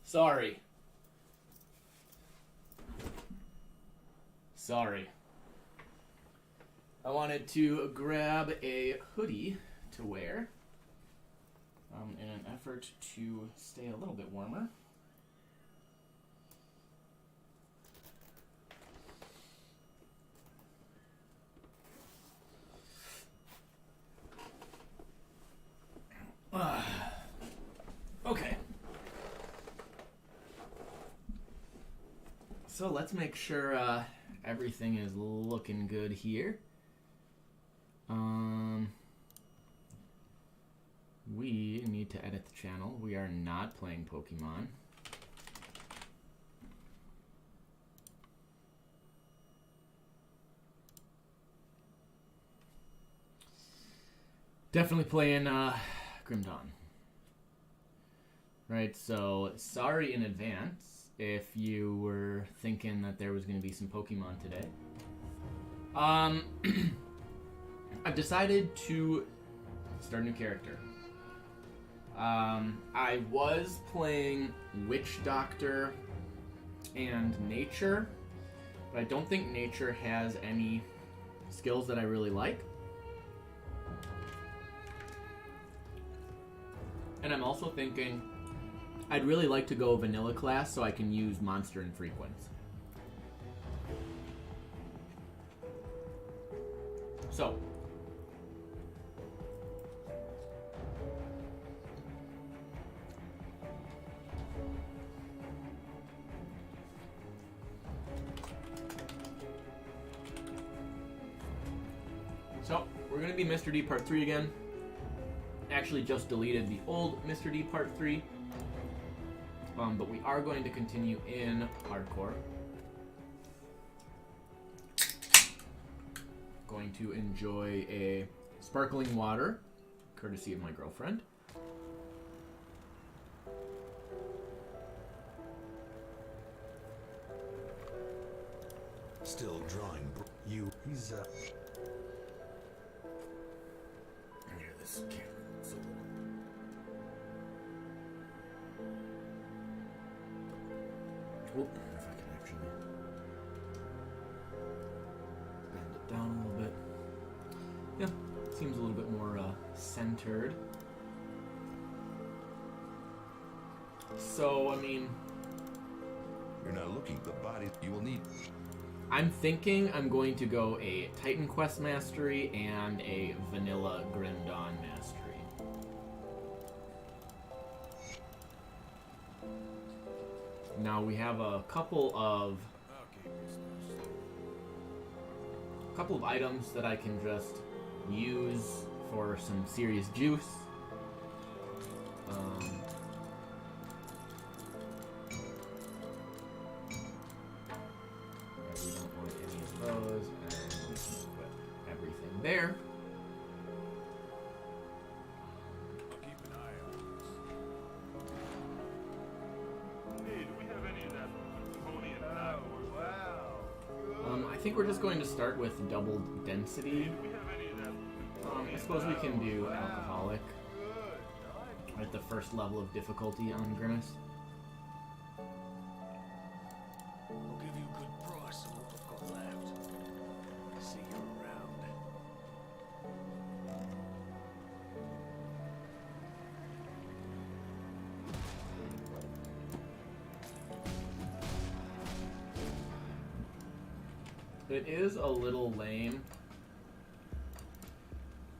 Sorry. Sorry. I wanted to grab a hoodie to wear in an effort to stay a little bit warmer. Okay. So let's make sure everything is looking good here. We need to edit the channel. We are not playing Pokemon. Definitely playing Grim Dawn. Right, so sorry in advance if you were thinking that there was going to be some Pokemon today. I've decided to start a new character. I was playing Witch Doctor and Nature, but I don't think Nature has any skills that I really like. And I'm also thinking I'd really like to go vanilla class so I can use Monster and Frequency. So, we're going to be Mr. D Part 3 again. Actually just deleted the old Mr. D Part 3. But we are going to continue in Hardcore. Going to enjoy a sparkling water, courtesy of my girlfriend. Still drawing. He's Here, this camera. If I can actually bend it down a little bit. Yeah, seems a little bit more centered. So, I mean, you're not looking at the body. You will need. I'm thinking I'm going to go a Titan Quest Mastery and a Vanilla Grim Dawn Mastery. Now we have a couple of items that I can just use for some serious juice. We don't want any of those, and we can put everything there. I think we're just going to start with double density. I suppose we can do alcoholic at the first level of difficulty on Grimace. I'll give you a good price on what I've got left. See you around. It is a little lame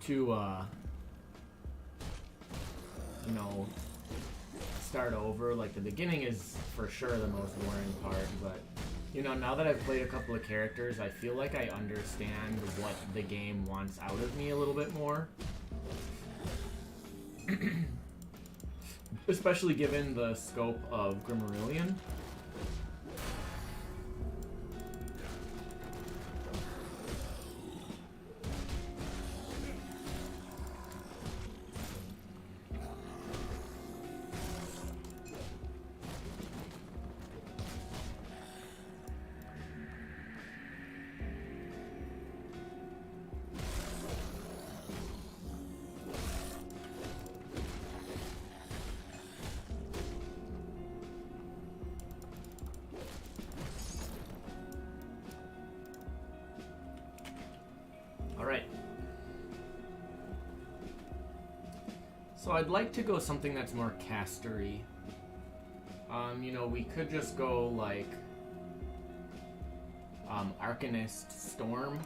to, start over. Like, the beginning is for sure the most boring part, but, now that I've played a couple of characters, I feel like I understand what the game wants out of me a little bit more. Especially given the scope of Grimarillion. So I'd like to go something that's more castery. You know, we could just go like Arcanist Storm.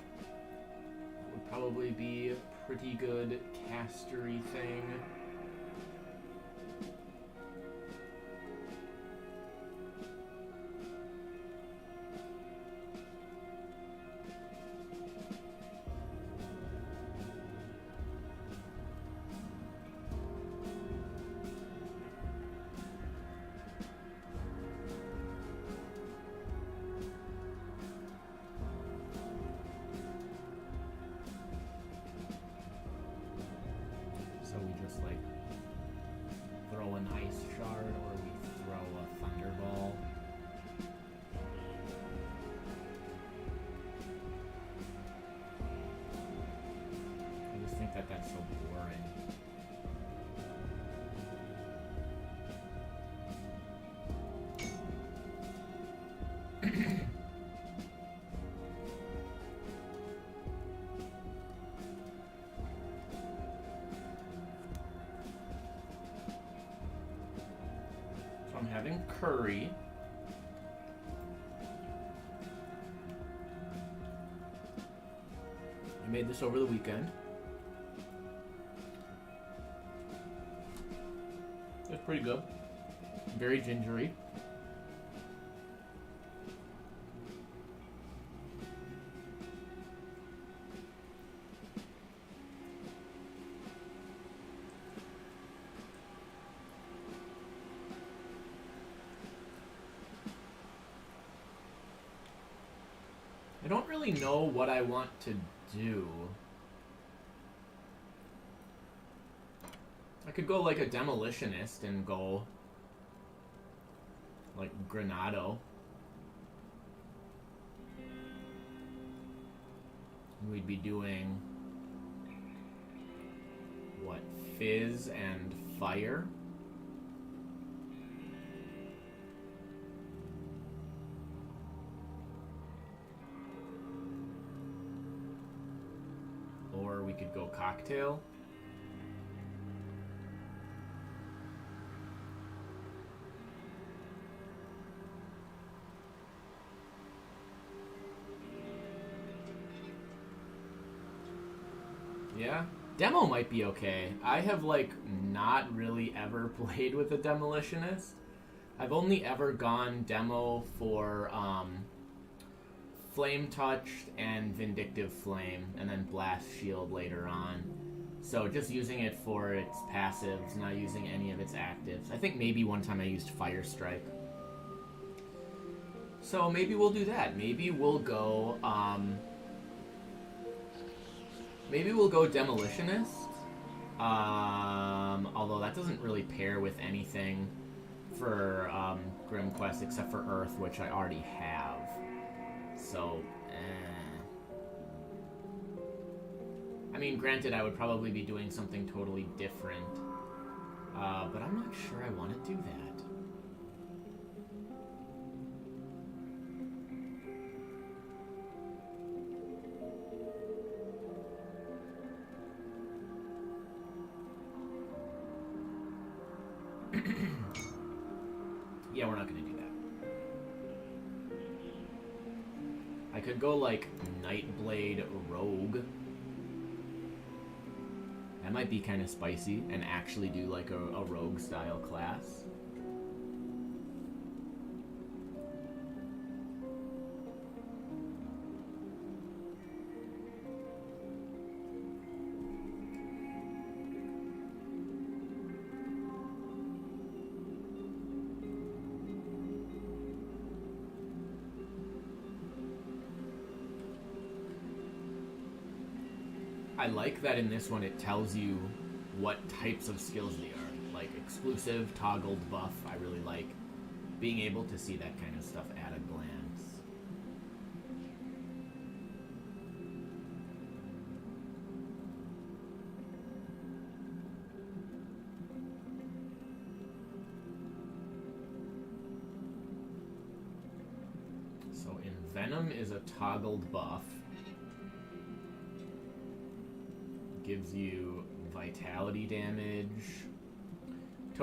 Would probably be a pretty good castery thing. So we just like throw an ice shard or we throw a thunderball. I just think that that's so boring. So I'm having curry. I made this over the weekend. It's pretty good. Very gingery. I don't really know what I want to do. I could go like a demolitionist and go like Granado. We'd be doing what, fizz and fire. Or we could go cocktail. Yeah, demo might be okay. I have like not really ever played with a demolitionist. I've only ever gone demo for Flame Touch and Vindictive Flame, and then Blast Shield later on. So just using it for its passives, not using any of its actives. I think maybe one time I used Fire Strike. So maybe we'll do that. Maybe we'll go Demolitionist. Although that doesn't really pair with anything for Grim Quest except for Earth, which I already have. So, I mean, granted, I would probably be doing something totally different, but I'm not sure I want to do that. Yeah, we're not going to do that. I could go like Nightblade Rogue. That might be kind of spicy and actually do like a rogue style class. I like that in this one it tells you what types of skills they are. Like exclusive, toggled, buff. I really like being able to see that kind of stuff at a glance. So Envenom is a toggled buff. Gives you vitality damage,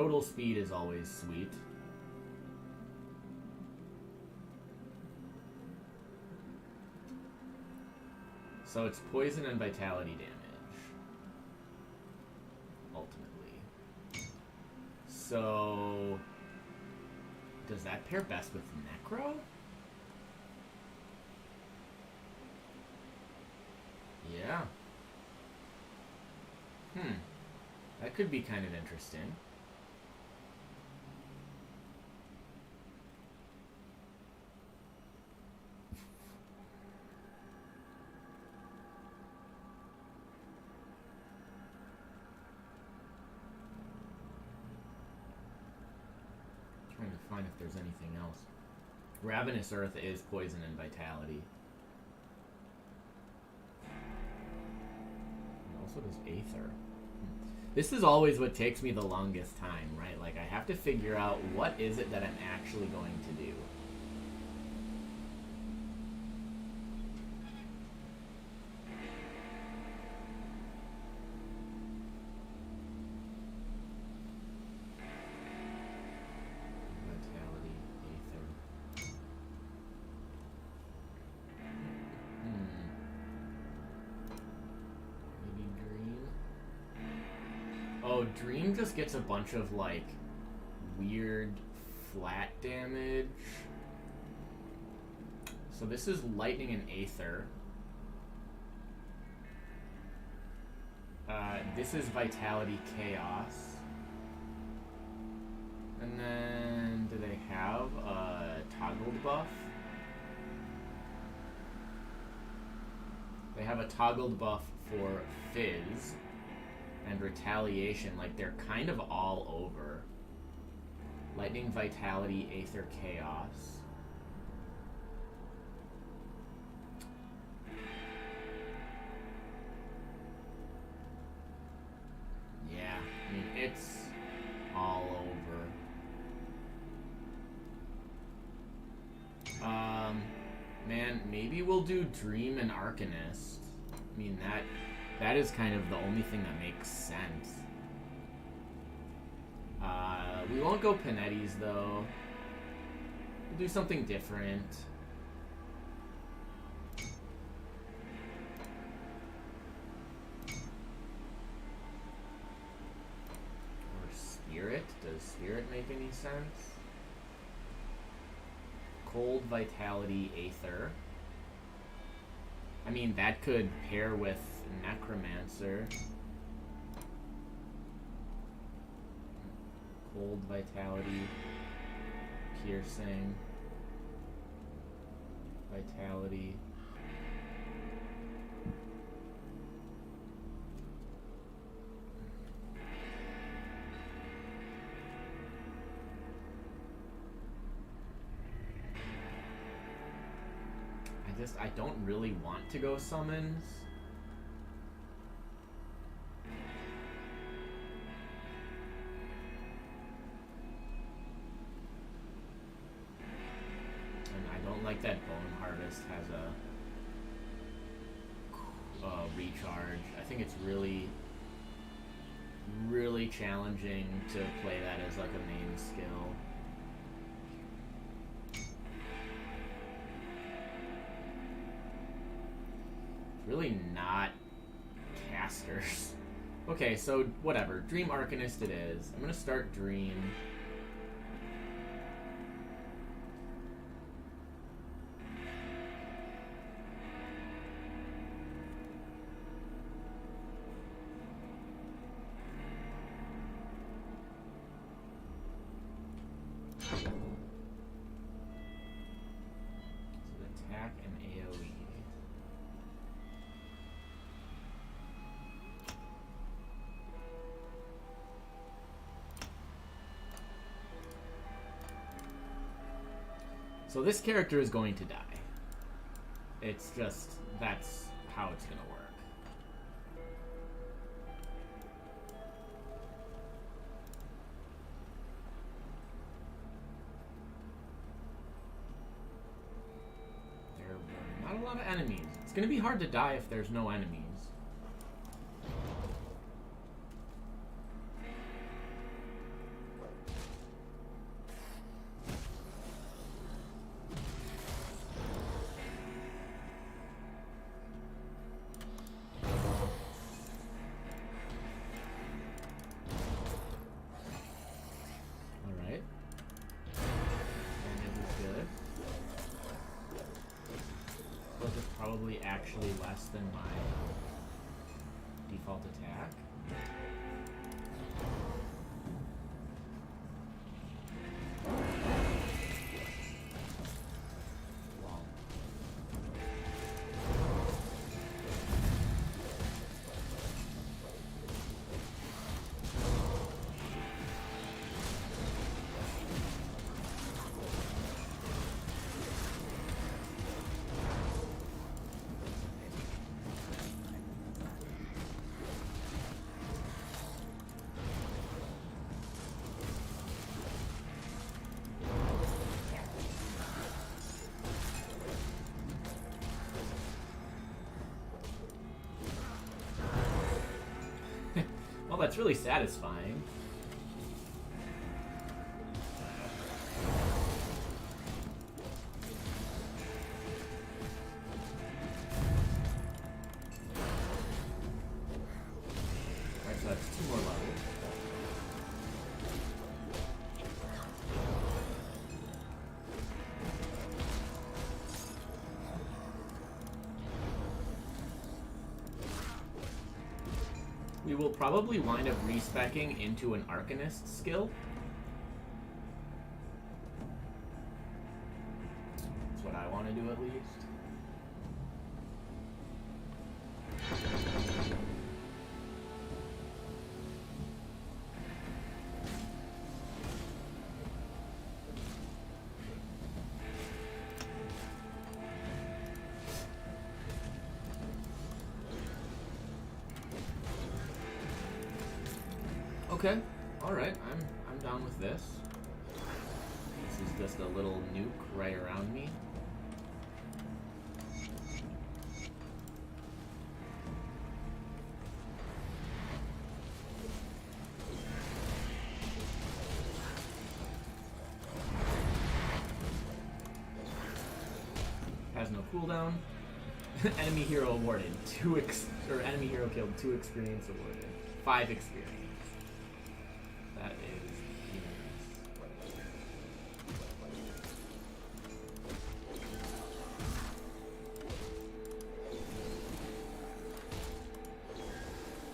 total speed is always sweet. So it's poison and vitality damage, ultimately. So, does that pair best with Necro? Yeah. That could be kind of interesting. Trying to find if there's anything else. Ravenous Earth is poison and vitality. And also does Aether. This is always what takes me the longest time, right? Like, I have to figure out what is it that I'm actually going to do. Vitality, Aether. Maybe Dream? Oh, Dream just gets a bunch of, like, weird flat damage. So this is Lightning and Aether. This is Vitality Chaos. And then, do they have a toggled buff? They have a toggled buff for Fizz and Retaliation. Like, they're kind of all over. Lightning, Vitality, Aether, Chaos. Yeah, I mean, it's all over. Man, maybe we'll do Dream and Arcanist. I mean, that is kind of the only thing that makes sense. We won't go Panetti's, though. We'll do something different. Or Spirit? Does Spirit make any sense? Cold, Vitality, Aether. I mean, that could pair with Necromancer. Cold, Vitality, Piercing, Vitality. I don't really want to go summons. And I don't like that Bone Harvest has a recharge. I think it's really challenging to play that as like a main skill. Really not casters. Okay, so whatever. Dream Arcanist it is. I'm gonna start Dream. So attack and AoE. So this character is going to die. It's just, that's how it's gonna work. There are not a lot of enemies. It's gonna be hard to die if there's no enemies. actually less than my default attack. Wow. Well, that's really satisfying. Alright, so that's 2 more levels. We will probably wind up respecking into an Arcanist skill. That's what I want to do at least. Okay, alright, I'm down with this. This is just a little nuke right around me. Has no cooldown. Enemy hero awarded. Enemy hero killed, 2 experience awarded. 5 experience. That is humorous.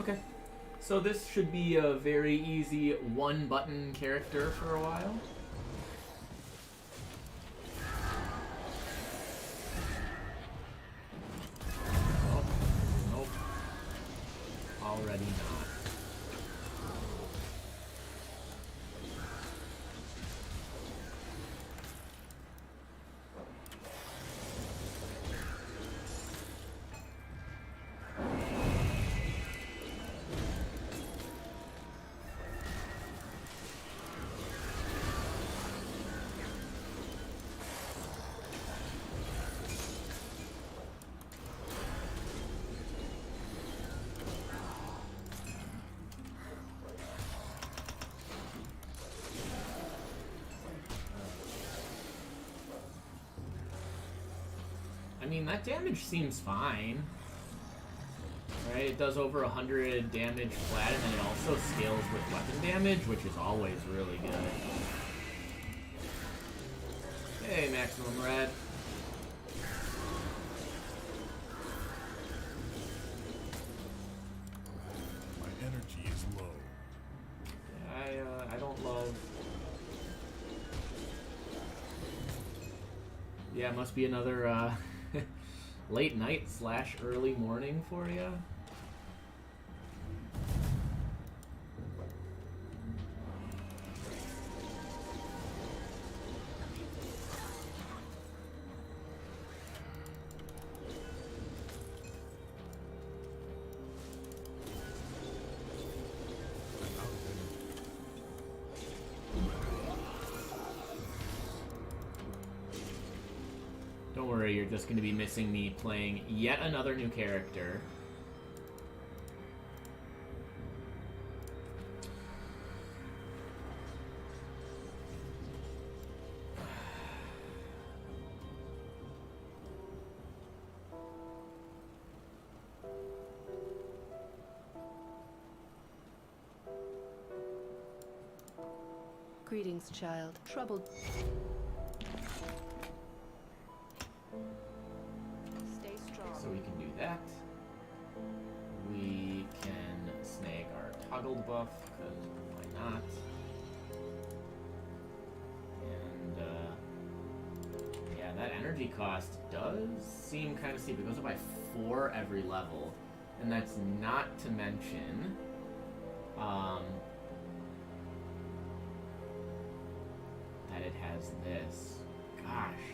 Okay, so this should be a very easy 1-button character for a while. Oh, nope. Already not. I mean, that damage seems fine. Right? It does over 100 damage flat, and then it also scales with weapon damage, which is always really good. Hey, Maximum Red. My energy is low. Yeah, I don't love... Yeah, it must be another, late night / early morning for you. Don't worry, you're just going to be missing me playing yet another new character. Greetings, child. Troubled. Stay strong. So we can do that. We can snag our toggled buff, because why not? And, yeah, that energy cost does seem kind of steep. It goes up by 4 every level. And that's not to mention, that it has this. Gosh.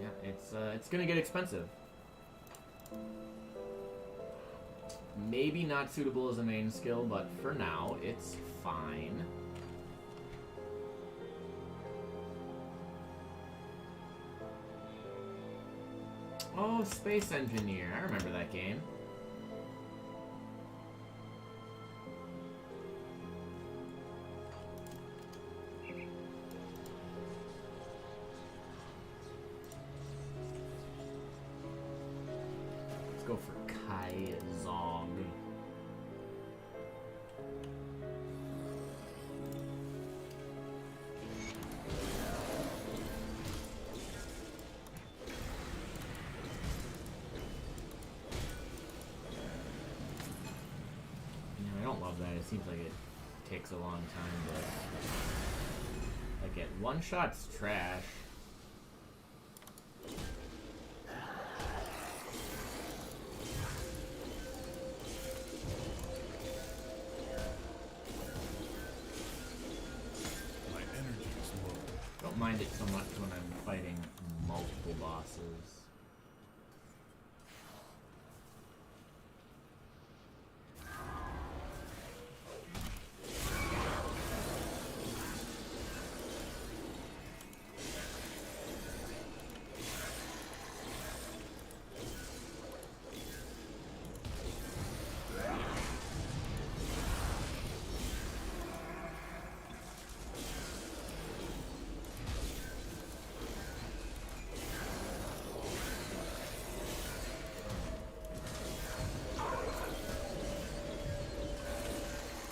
Yeah, it's gonna get expensive. Maybe not suitable as a main skill, but for now, it's fine. Oh, Space Engineer. I remember that game. Let's go for Kai Zog. I don't love that. It seems like it takes a long time to get one shot's trash. My energy is low. Don't mind it so much when I'm fighting multiple bosses.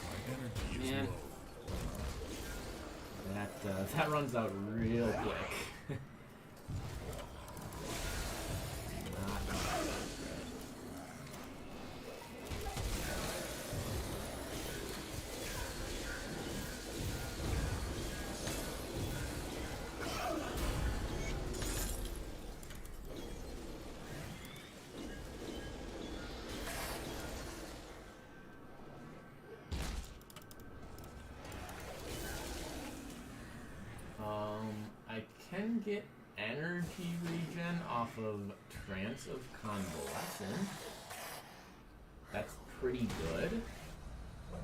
My energy is Man. low. That runs out real quick. Not I can get energy regen off of Trance of Convalescent. That's pretty good. My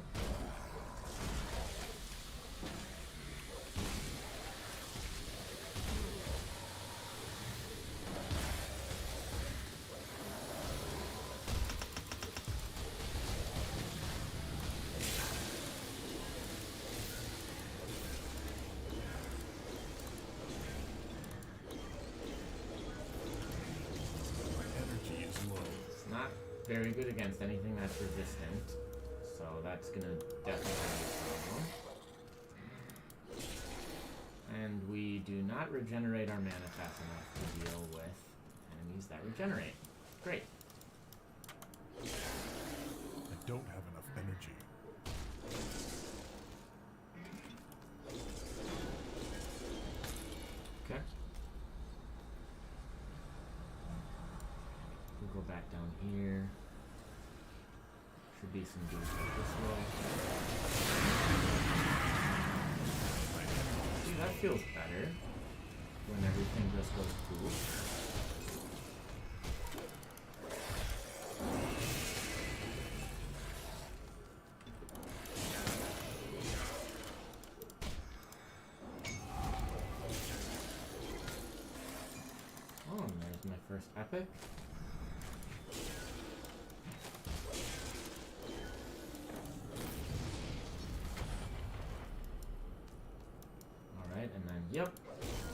energy is low. It's not very good against anything that's resistant, so that's gonna definitely be a problem. And we do not regenerate our mana fast enough to deal with enemies that regenerate. Great. I don't have enough energy. Okay. We'll go back down here. Should be some dudes like this way. My energy See, that feels better when everything just goes poof. Oh, and there's my first epic. Alright, and then, yep.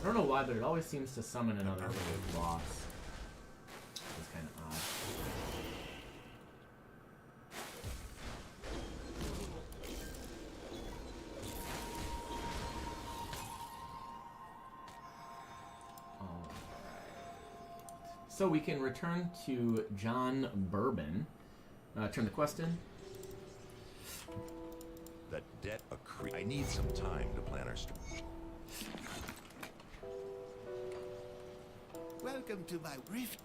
I don't know why, but it always seems to summon another little boss. It's kind of odd. So we can return to John Bourbon. Turn the quest in. The debt accrue. I need some time to plan our strategy. Welcome to my rift.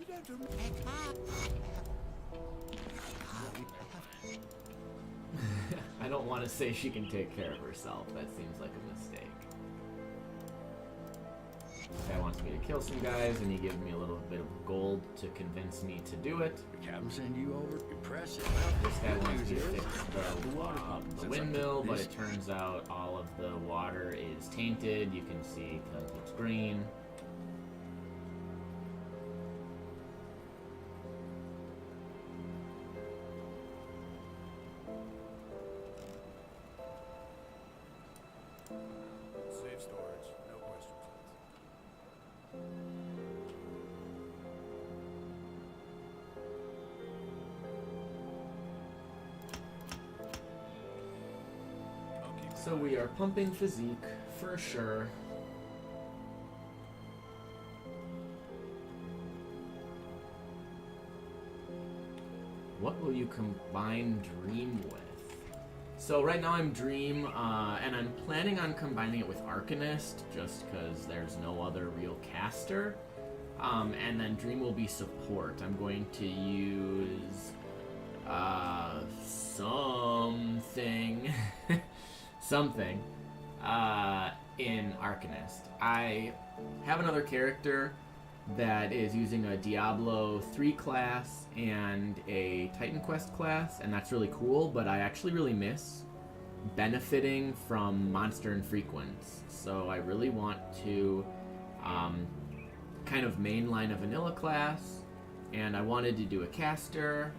I don't want to say she can take care of herself. That seems like a mistake. This guy wants me to kill some guys, and he gives me a little bit of gold to convince me to do it. The captain send you over? Impressive. This guy wants me to Good news fix is, the water pump. Since I windmill, but this- it turns out all of the water is tainted. You can see because it's green. Safe storage, no questions. I'll keep So we are pumping physique for sure. What will you combine Dream with? So right now I'm Dream, and I'm planning on combining it with Arcanist, just because there's no other real caster. And then Dream will be support. I'm going to use something something in Arcanist. I have another character that is using a Diablo 3 class and a Titan Quest class, and that's really cool, but I actually really miss benefiting from monster infrequents. So I really want to kind of mainline a vanilla class, and I wanted to do a caster,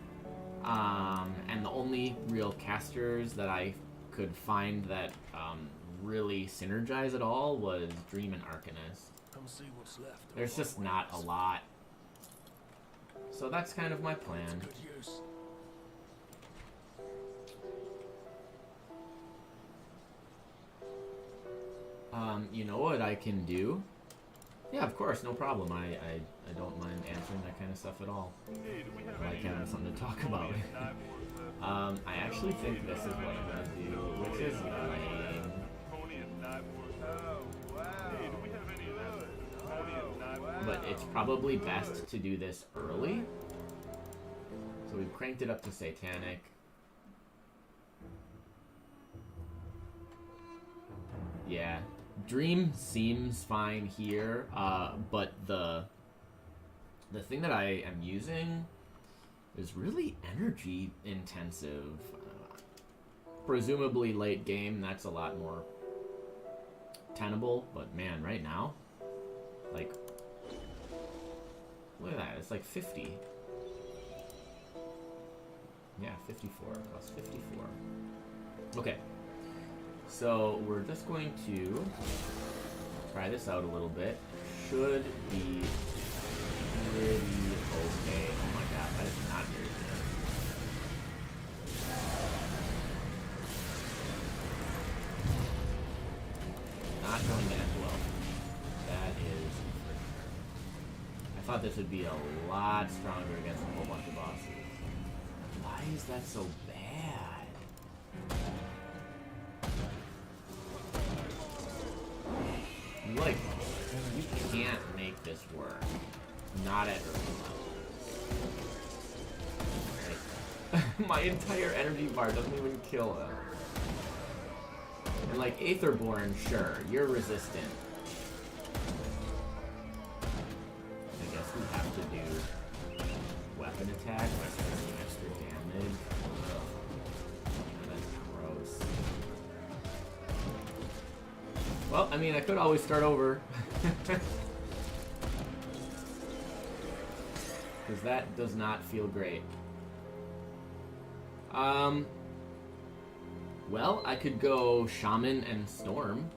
and the only real casters that I could find that really synergize at all was Dream and Arcanist. Come see what's left. of There's our just not a ways. lot. So that's kind of my plan. Good use. You know what I can do? Yeah, of course, no problem. I don't mind answering that kind of stuff at all. I like having something to talk about. I actually think this is what I'm gonna do, which is lame. But it's probably best to do this early. So we've cranked it up to Satanic. Yeah. Dream seems fine here, but the thing that I am using is really energy intensive. Presumably late game, that's a lot more tenable, but man, right now, like, look at that, it's like 50. Yeah, 54 plus 54. Okay. So we're just going to try this out a little bit. Should be pretty okay. Oh my god, that is not very good. Not going to end well. That is for sure. I thought this would be a lot stronger against a whole bunch of bosses. Why is that so bad? Like, you can't make this work. Not at early levels. Like, my entire energy bar doesn't even kill him. And like, Aetherborn, sure, you're resistant. I guess we have to do weapon attack by spending extra damage. Ugh. That's gross. Well, I mean, I could always start over. Because that does not feel great. Well, I could go Shaman and Storm.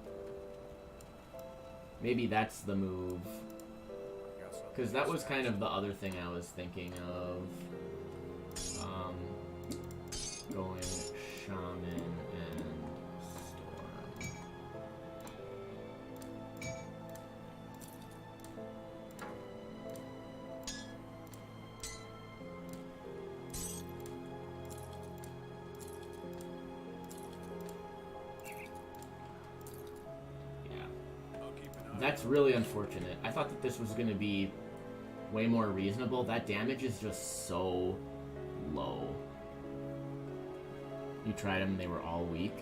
Maybe that's the move. Because that was kind of the other thing I was thinking of. Going Shaman and Storm. That's really unfortunate. I thought that this was going to be way more reasonable. That damage is just so low. You tried them, they were all weak.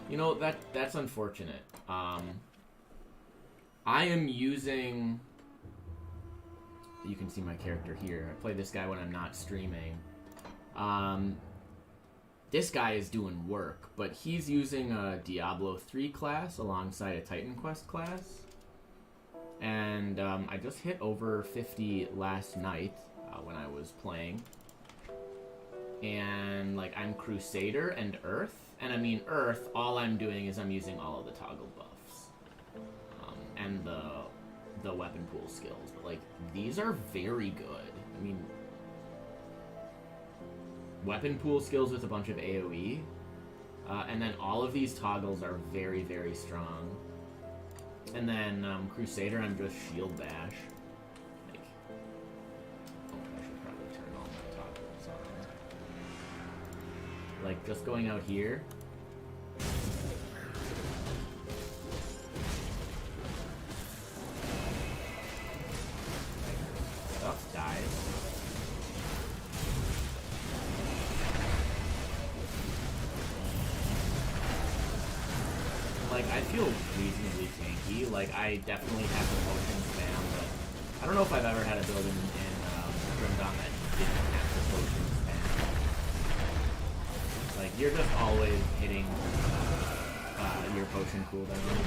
You know, that's unfortunate. I am using... You can see my character here. I play this guy when I'm not streaming. This guy is doing work, but he's using a Diablo 3 class alongside a Titan Quest class. And I just hit over 50 last night when I was playing. And like I'm Crusader and Earth. And I mean Earth, all I'm doing is I'm using all of the toggle buffs. And the weapon pool skills. But like these are very good. I mean, weapon pool skills with a bunch of AoE. And then all of these toggles are very, very strong. And then Crusader, I'm just shield bash. Like, oh, I should probably turn all my toggles on. Like, just going out here. Stuff dies. Like, I feel reasonably tanky. Like, I definitely have the potion spam, but I don't know if I've ever had a build in Grim Dawn that didn't have the potion spam. Like, you're just always hitting your potion cooldown.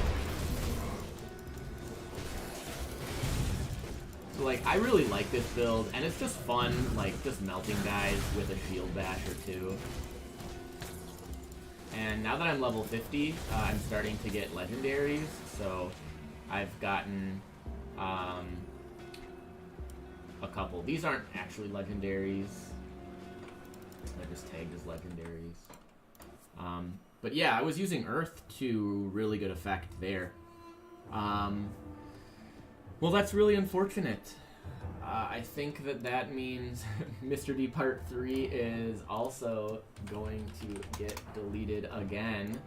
So, like, I really like this build, and it's just fun, like, just melting guys with a shield bash or two. And now that I'm level 50, I'm starting to get legendaries, so I've gotten a couple. These aren't actually legendaries. They're just tagged as legendaries. But yeah, I was using Earth to really good effect there. Well, that's really unfortunate. I think that means Mr. D Part 3 is also going to get deleted again.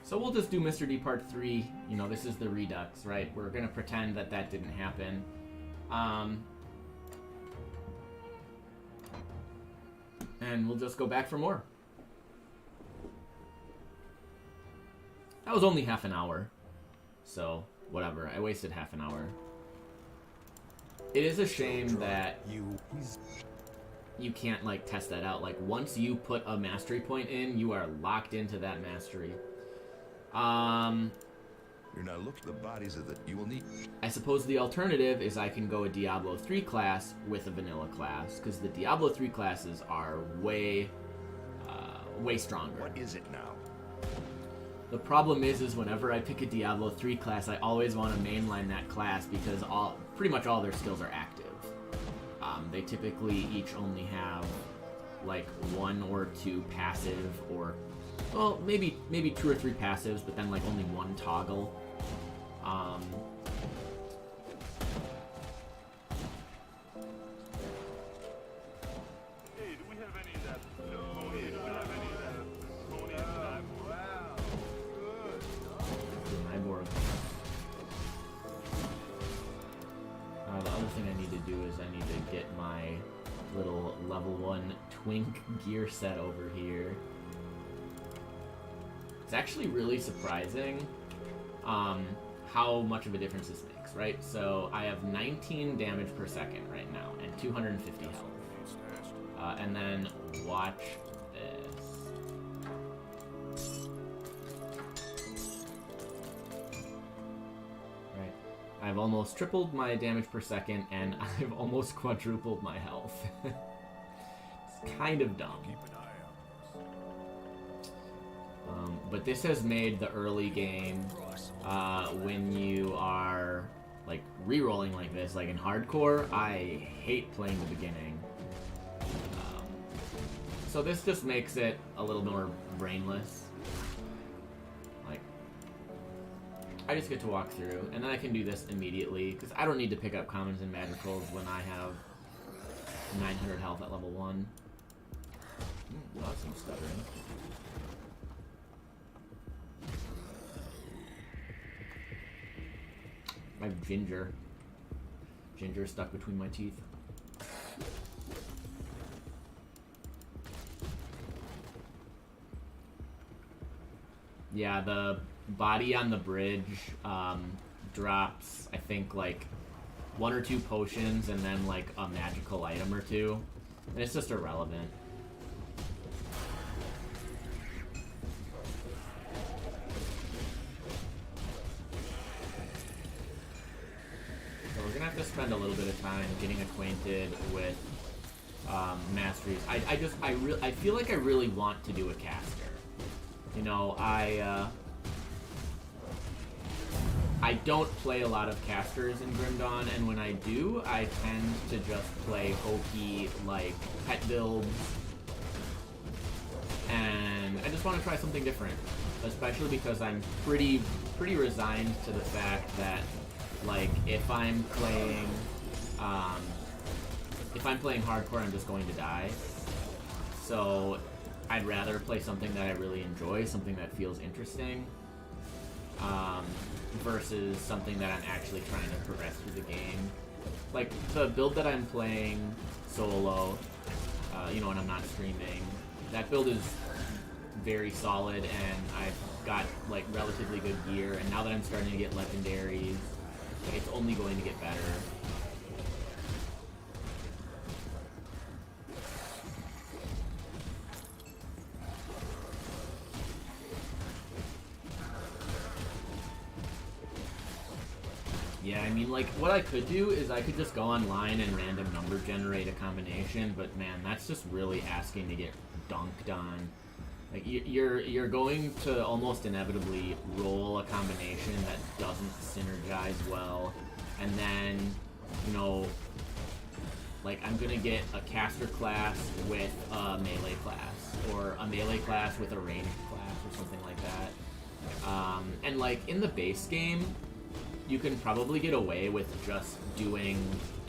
So we'll just do Mr. D Part 3. You know, this is the Redux, right? We're going to pretend that didn't happen. And we'll just go back for more. That was only half an hour, so whatever. I wasted half an hour. It is a shame that you can't like test that out. Like once you put a mastery point in, you are locked into that mastery. You're not looking at the bodies of the you will need. I suppose the alternative is I can go a Diablo 3 class with a vanilla class, because the Diablo 3 classes are way stronger. What is it now? The problem is whenever I pick a Diablo 3 class, I always want to mainline that class because pretty much all their skills are active. They typically each only have like 1 or 2 passive, or well, maybe 2 or 3 passives, but then like only 1 toggle. Hey, do we have any of that? No, hey, do we have any of that? Pony tonight? Wow, good. My board. The other thing I need to do is I need to get my little level 1 twink gear set over here. It's actually really surprising how much of a difference this makes, right? So I have 19 damage per second right now and 250 health. And then watch this. Right. I've almost tripled my damage per second and I've almost quadrupled my health. It's kind of dumb. Keep an eye on But this has made the early game, when you are like re-rolling like this, like in hardcore, I hate playing the beginning. So this just makes it a little more brainless. Like, I just get to walk through, and then I can do this immediately, because I don't need to pick up commons and magicals when I have 900 health at level 1. Lost some stuttering. I have ginger. Ginger is stuck between my teeth. Yeah, the body on the bridge drops, I think, like 1 or 2 potions and then like a magical item or 2. And it's just irrelevant. So we're gonna have to spend a little bit of time getting acquainted with masteries. I feel like I really want to do a caster. You know, I don't play a lot of casters in Grim Dawn, and when I do, I tend to just play hokey, like, pet builds, and I just want to try something different, especially because I'm pretty resigned to the fact that, like, if I'm playing hardcore, I'm just going to die, so I'd rather play something that I really enjoy, something that feels interesting, versus something that I'm actually trying to progress through the game. Like, the build that I'm playing solo, you know, when I'm not streaming, that build is very solid, and I've got, like, relatively good gear, and now that I'm starting to get legendaries, it's only going to get better. Yeah, I mean, like, what I could do is I could just go online and random number generate a combination, but man, that's just really asking to get dunked on. Like, you're going to almost inevitably roll a combination that doesn't synergize well, and then, you know, like, I'm gonna get a caster class with a melee class, or a melee class with a ranged class, or something like that. And, like, in the base game, you can probably get away with just doing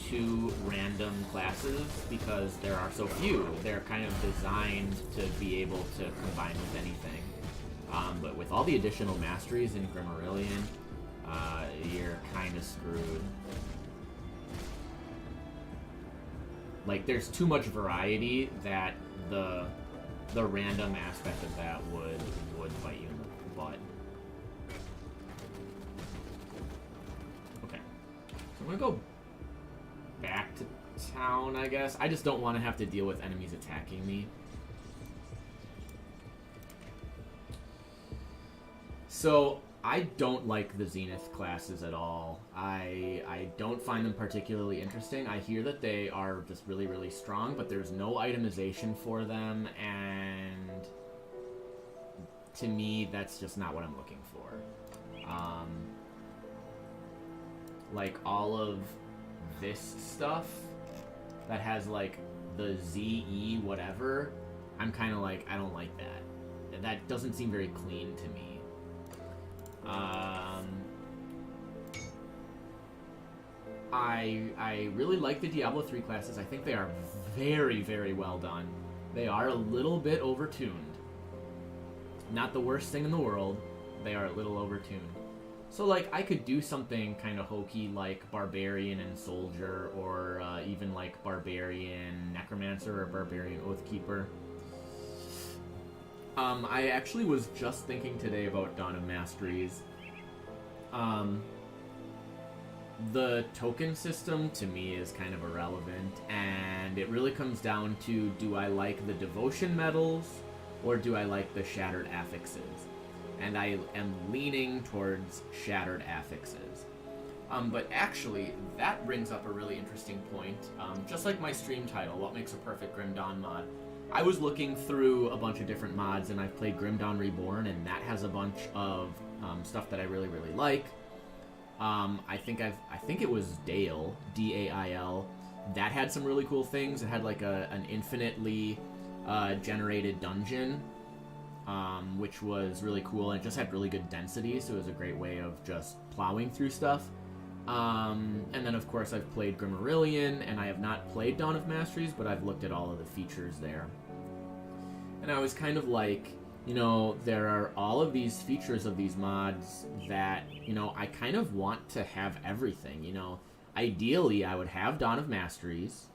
2 random classes because there are so few. They're kind of designed to be able to combine with anything. But with all the additional masteries in Grimmarillion, you're kind of screwed. Like, there's too much variety that the random aspect of that would bite you in the butt. I'm gonna go back to town, I guess. I just don't want to have to deal with enemies attacking me. So, I don't like the Zenith classes at all. I don't find them particularly interesting. I hear that they are just really, really strong, but there's no itemization for them, and to me, that's just not what I'm looking for. Like, all of this stuff that has, like, the ZE whatever, I'm kind of like, I don't like that. That doesn't seem very clean to me. I really like the Diablo 3 classes. I think they are very, very well done. They are a little bit overtuned. Not the worst thing in the world. They are a little overtuned. So, like, I could do something kind of hokey like Barbarian and Soldier, or even like Barbarian Necromancer or Barbarian Oathkeeper. I actually was just thinking today about Dawn of Masteries. The token system to me is kind of irrelevant, and it really comes down to, do I like the devotion medals or do I like the shattered affixes? And I am leaning towards shattered affixes. But actually, that brings up a really interesting point. Just like my stream title, What Makes a Perfect Grim Dawn mod, I was looking through a bunch of different mods, and I've played Grim Dawn Reborn, and that has a bunch of stuff that I really, really like. I think it was Dale, D-A-I-L. That had some really cool things. It had like an infinitely generated dungeon, which was really cool, and it just had really good density, so it was a great way of just plowing through stuff. And then, of course, I've played Grimmarillion, and I have not played Dawn of Masteries, but I've looked at all of the features there. And I was kind of like, you know, there are all of these features of these mods that, you know, I kind of want to have everything, you know. Ideally, I would have Dawn of Masteries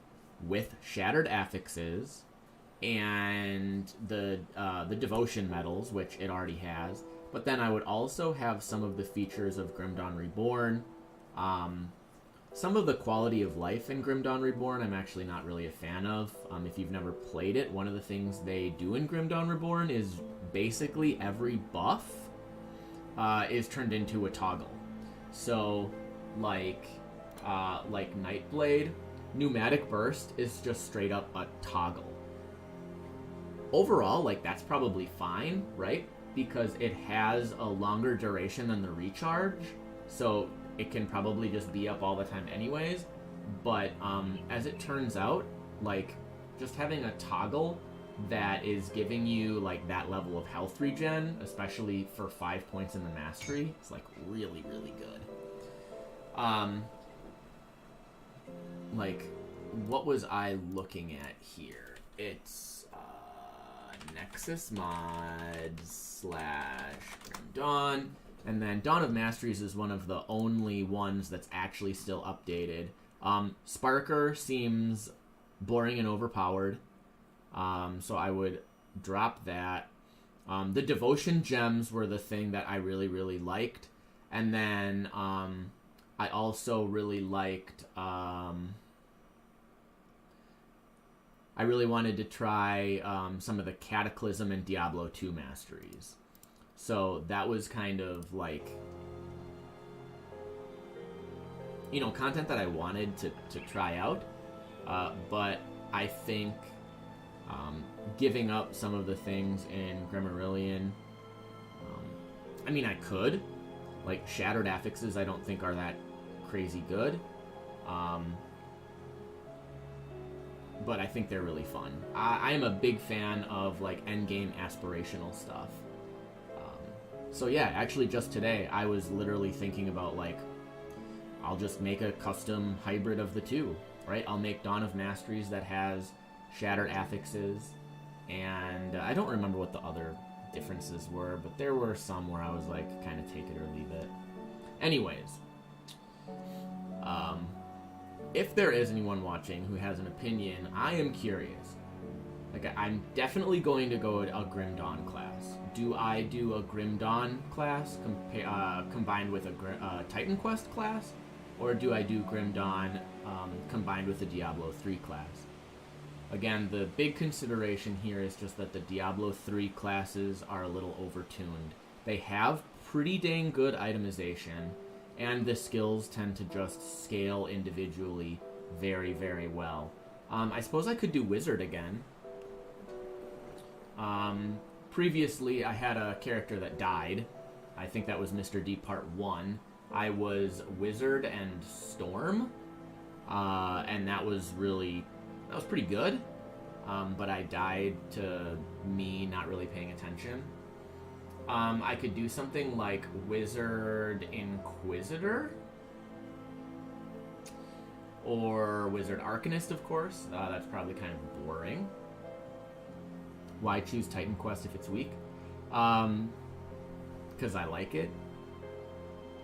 with Shattered Affixes and the Devotion medals, which it already has. But then I would also have some of the features of Grim Dawn Reborn. Some of the quality of life in Grim Dawn Reborn I'm actually not really a fan of. If you've never played it, one of the things they do in Grim Dawn Reborn is basically every buff is turned into a toggle. So, like Nightblade, Pneumatic Burst is just straight up a toggle. Overall, like, that's probably fine, right? Because it has a longer duration than the recharge, so it can probably just be up all the time anyways. But as it turns out, like, just having a toggle that is giving you, like, that level of health regen, especially for 5 points in the mastery, is, like, really, really good. Like, what was I looking at here? It's Nexus Mods / Grim Dawn. And then Dawn of Masteries is one of the only ones that's actually still updated. Sparker seems boring and overpowered, so I would drop that. The Devotion gems were the thing that I really, really liked. And then I also really liked... I really wanted to try some of the Cataclysm and Diablo 2 masteries. So that was kind of like, you know, content that I wanted to try out. But I think giving up some of the things in Grimmarillion, I mean, I could. Like, Shattered Affixes I don't think are that crazy good. But I think they're really fun. I am a big fan of, like, endgame aspirational stuff. So yeah, actually just today, I was literally thinking about, like, I'll just make a custom hybrid of the two, right? I'll make Dawn of Masteries that has Shattered Affixes, and I don't remember what the other differences were, but there were some where I was like, kind of take it or leave it. Anyways, if there is anyone watching who has an opinion, I am curious. Like, I'm definitely going to go a Grim Dawn class. Do I do a Grim Dawn class combined with a Titan Quest class? Or do I do Grim Dawn combined with a Diablo 3 class? Again, the big consideration here is just that the Diablo 3 classes are a little overtuned. They have pretty dang good itemization, and the skills tend to just scale individually very, very well. I suppose I could do Wizard again. Previously, I had a character that died. I think that was Mr. D Part 1. I was Wizard and Storm, and that was pretty good. But I died to me not really paying attention. I could do something like Wizard Inquisitor, or Wizard Arcanist, of course. That's probably kind of boring. Why choose Titan Quest if it's weak? Because I like it.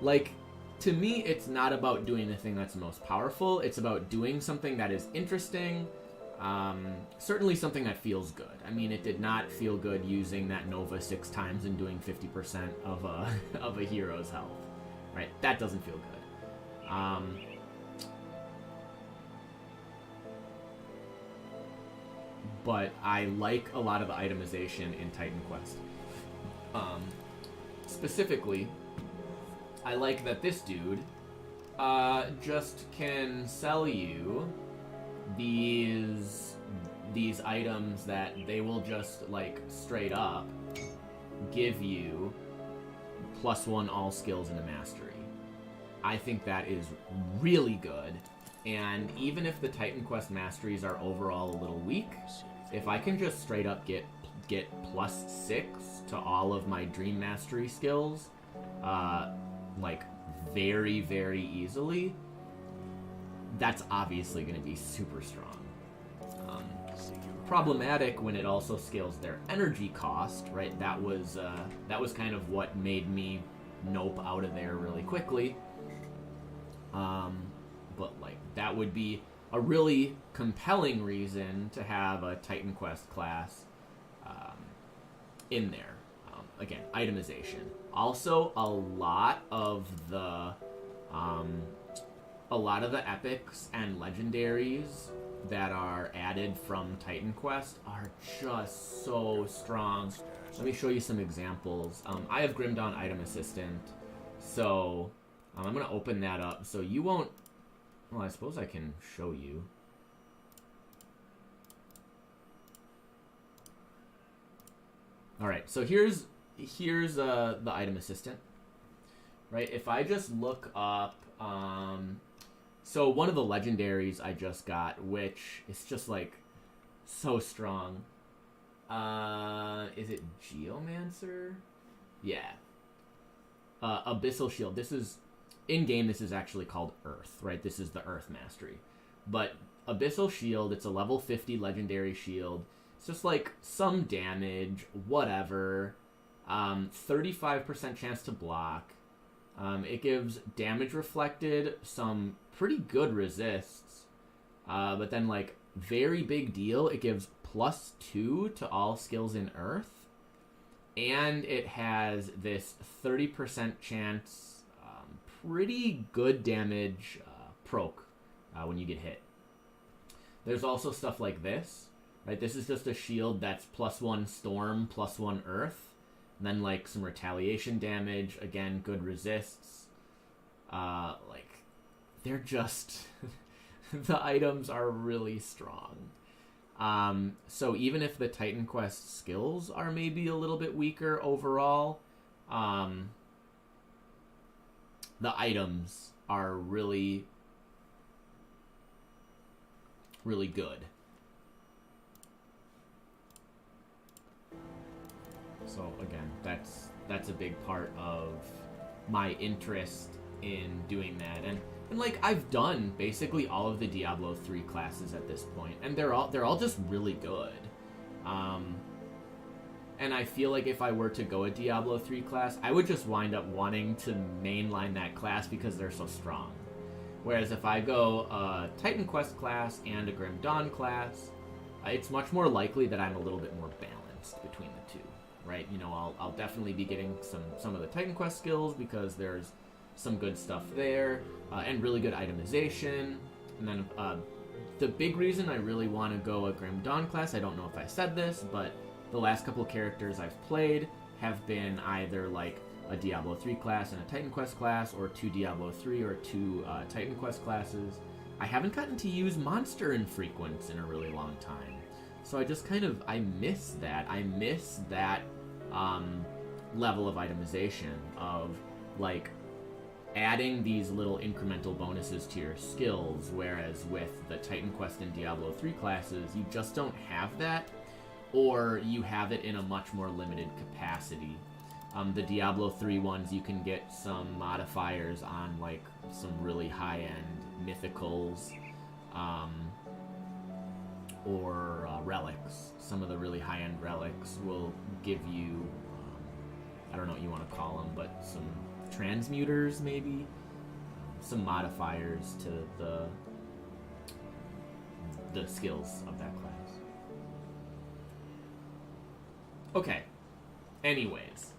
Like, to me, it's not about doing the thing that's most powerful. It's about doing something that is interesting. Certainly something that feels good. I mean, it did not feel good using that Nova 6 times and doing 50% of a hero's health. Right? That doesn't feel good. But I like a lot of the itemization in Titan Quest. Specifically, I like that this dude just can sell you these items that they will just, like, straight up give you +1 all skills into mastery. I think that is really good. And even if the Titan Quest masteries are overall a little weak, if I can just straight up get +6 to all of my Dream Mastery skills, like, very, very easily, that's obviously going to be super strong. problematic when it also scales their energy cost, right? That was kind of what made me nope out of there really quickly. But like that would be a really compelling reason to have a Titan Quest class in there. Again, itemization. Also, a lot of the epics and legendaries that are added from Titan Quest are just so strong. Let me show you some examples. I have Grim Dawn Item Assistant, so I'm going to open that up so you won't... Well, I suppose I can show you. Alright, so here's the Item Assistant. Right, if I just look up... so one of the legendaries I just got, which is just like so strong. Is it Geomancer? Yeah. Abyssal Shield. This is in game. This is actually called Earth, right? This is the Earth Mastery. But Abyssal Shield. It's a level 50 legendary shield. It's just like some damage, whatever. 35% chance to block. It gives damage reflected, some pretty good resists, but then like very big deal, it gives +2 to all skills in Earth, and it has this 30% chance, pretty good damage proc when you get hit. There's also stuff like this, right? This is just a shield that's +1 storm, +1 earth. And then, like, some retaliation damage. Again, good resists. Like, they're just... the items are really strong. So even if the Titan Quest skills are maybe a little bit weaker overall, the items are really, really good. So again, that's a big part of my interest in doing that, and like I've done basically all of the Diablo 3 classes at this point, and they're all just really good. And I feel like if I were to go a Diablo 3 class, I would just wind up wanting to mainline that class because they're so strong. Whereas if I go a Titan Quest class and a Grim Dawn class, it's much more likely that I'm a little bit more balanced between the two. Right, you know, I'll definitely be getting some of the Titan Quest skills because there's some good stuff there, and really good itemization. And then the big reason I really want to go a Grim Dawn class, I don't know if I said this, but the last couple characters I've played have been either like a Diablo 3 class and a Titan Quest class, or 2 Diablo 3 or 2 Titan Quest classes. I haven't gotten to use Monster Infrequence in a really long time. So I just kind of, I miss that. I miss that level of itemization of, like, adding these little incremental bonuses to your skills, whereas with the Titan Quest and Diablo 3 classes, you just don't have that, or you have it in a much more limited capacity. The Diablo 3 ones, you can get some modifiers on, like, some really high-end mythicals, or relics. Some of the really high-end relics will give you, I don't know what you want to call them, but some transmuters maybe, some modifiers to the skills of that class. Okay. Anyways.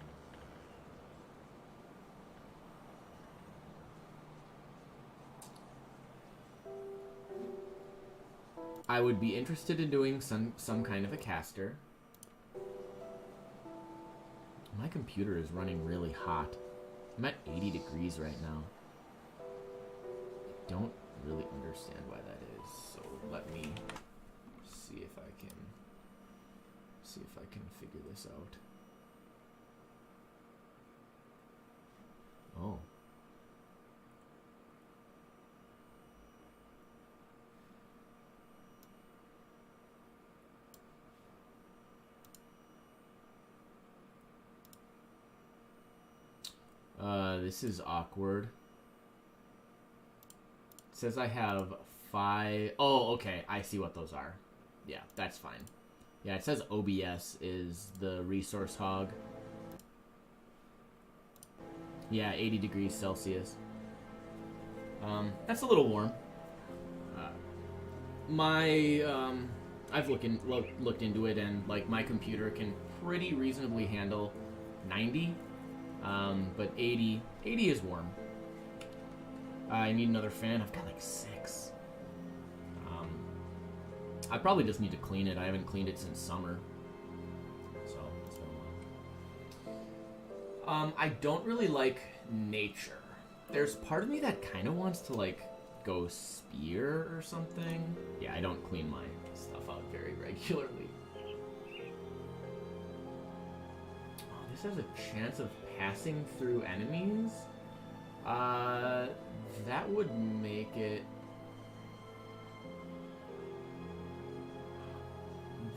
I would be interested in doing some kind of a caster. My computer is running really hot. I'm at 80 degrees right now. I don't really understand why that is, so let me see if I can figure this out. Oh. This is awkward. It says I have 5... Oh, okay. I see what those are. Yeah, that's fine. Yeah, it says OBS is the resource hog. Yeah, 80 degrees Celsius. That's a little warm. I've looked into it, and like my computer can pretty reasonably handle 90, but 80 is warm. I need another fan. I've got like 6. I probably just need to clean it. I haven't cleaned it since summer, so it's been a while. I don't really like nature. There's part of me that kind of wants to like go spear or something. Yeah, I don't clean my stuff out very regularly. Oh, this has a chance of passing through enemies. That would make it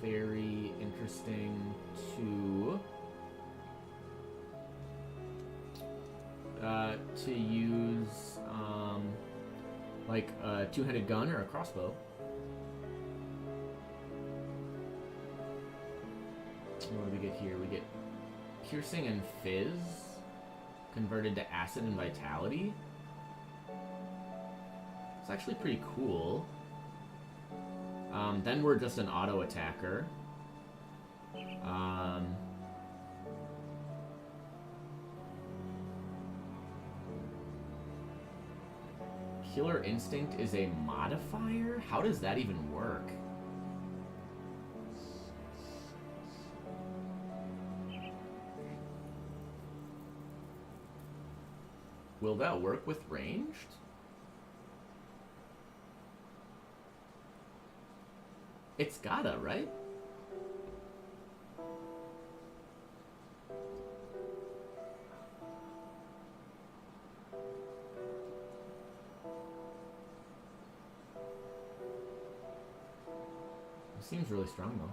very interesting to use like a 2-handed gun or a crossbow. What do we get here? We get piercing and fizz converted to acid and vitality. It's actually pretty cool. Then we're just an auto attacker. Killer Instinct is a modifier? How does that even work? Will that work with ranged? It's gotta, right? It seems really strong, though.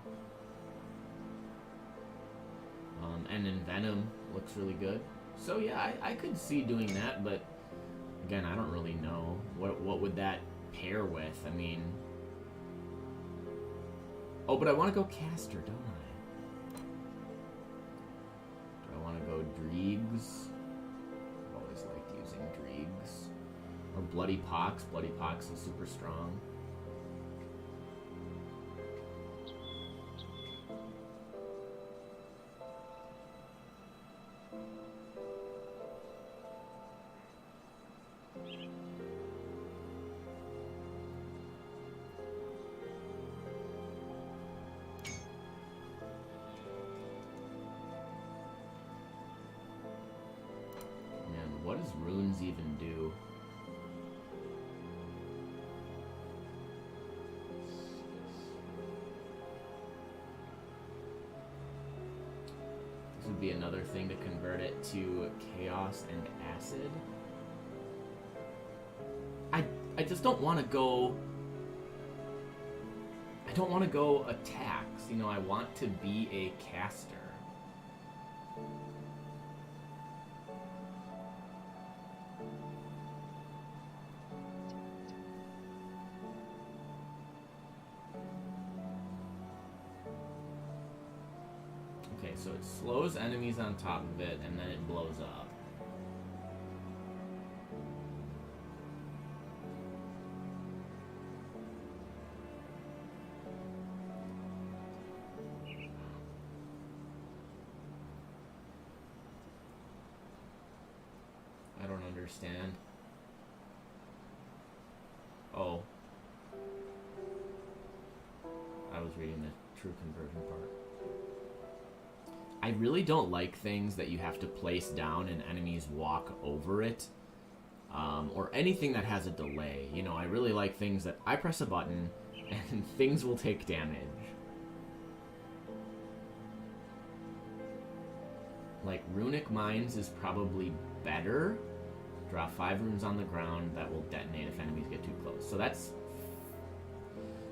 And then Venom looks really good. So yeah, I could see doing that, but again, I don't really know. What would that pair with? I mean... Oh, but I want to go caster, don't I? Do I want to go Dreegs? I've always liked using Dreegs. Or Bloody Pox. Bloody Pox is super strong. What does runes even do? This would be another thing to convert it to chaos and acid. I just don't want to go... I don't want to go attacks. You know, I want to be a caster. Okay, so it slows enemies on top of it, and then it blows up. I don't understand. Oh. I was reading the true conversion part. I really don't like things that you have to place down and enemies walk over it. Or anything that has a delay. You know, I really like things that I press a button and things will take damage. Like, Runic Mines is probably better. Drop 5 runes on the ground that will detonate if enemies get too close. So that's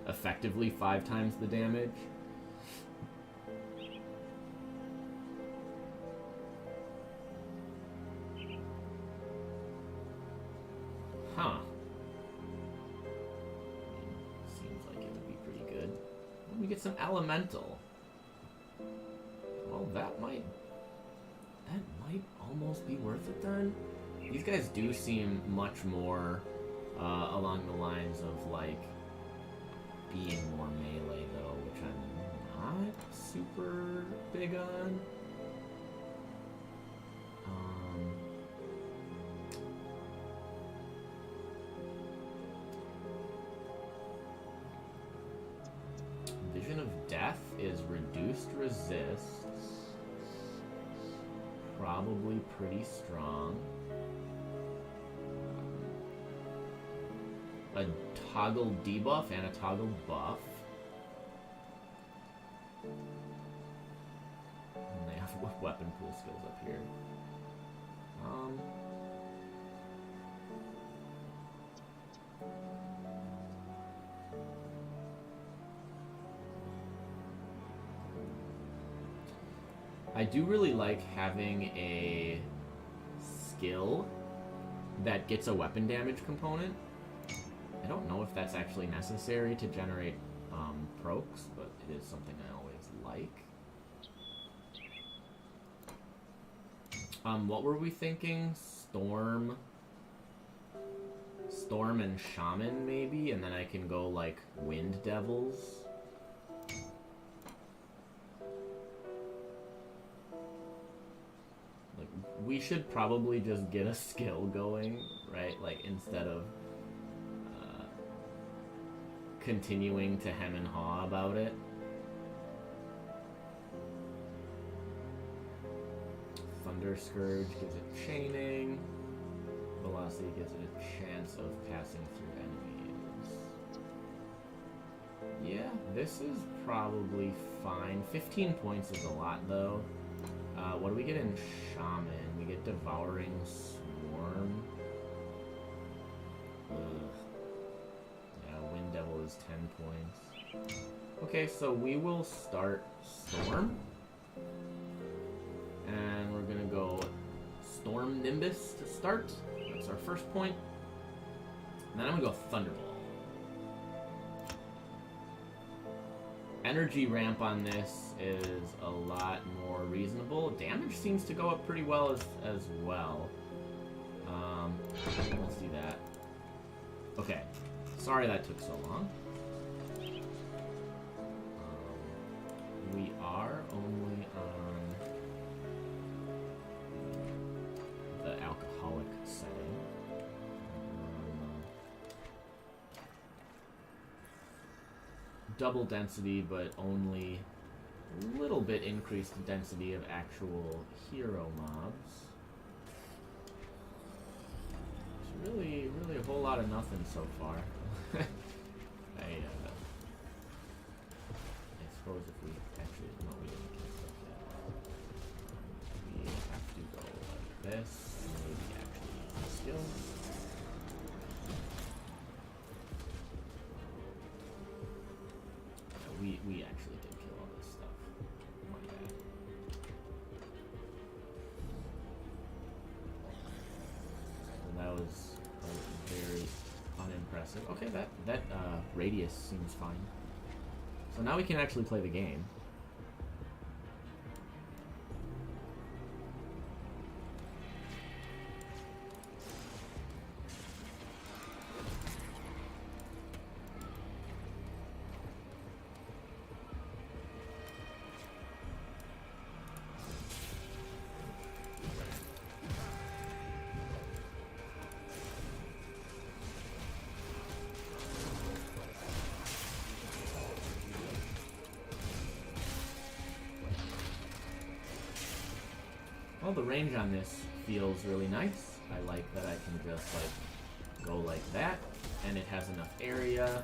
effectively 5 times the damage. Huh. Seems like it would be pretty good. We get some elemental. that might almost be worth it then. These guys do seem much more along the lines of like being more melee though, which I'm not super big on. Vision of Death is reduced resist. Probably pretty strong. A toggle debuff and a toggle buff. And they have weapon pool skills up here. I do really like having a skill that gets a weapon damage component. I don't know if that's actually necessary to generate procs, but it is something I always like. What were we thinking? Storm and Shaman maybe, and then I can go like Wind Devils. Like, we should probably just get a skill going, right? Like, instead of continuing to hem and haw about it. Thunder Scourge gives it chaining. Velocity gives it a chance of passing through enemies. Yeah, this is probably fine. 15 points is a lot though. What do we get in Shaman? We get Devouring Swarm. Wind Devil is 10 points. Okay, so we will start Storm. And we're gonna go Storm Nimbus to start. That's our first point. And then I'm gonna go Thunderball. Energy ramp on this is a lot more reasonable. Damage seems to go up pretty well as well. Let's do that. Okay. Sorry that took so long. We are only on the alcoholic setting. Double density, but only a little bit increased density of actual hero mobs. It's really a whole lot of nothing so far. I suppose if we actually, no, we didn't get stuff yet. We have to go like this, maybe actually use the skills. We actually did kill all this stuff. My bad. So that was very unimpressive. Okay, that radius seems fine. So now we can actually play the game. Well, the range on this feels really nice. I like that I can just like go like that, and it has enough area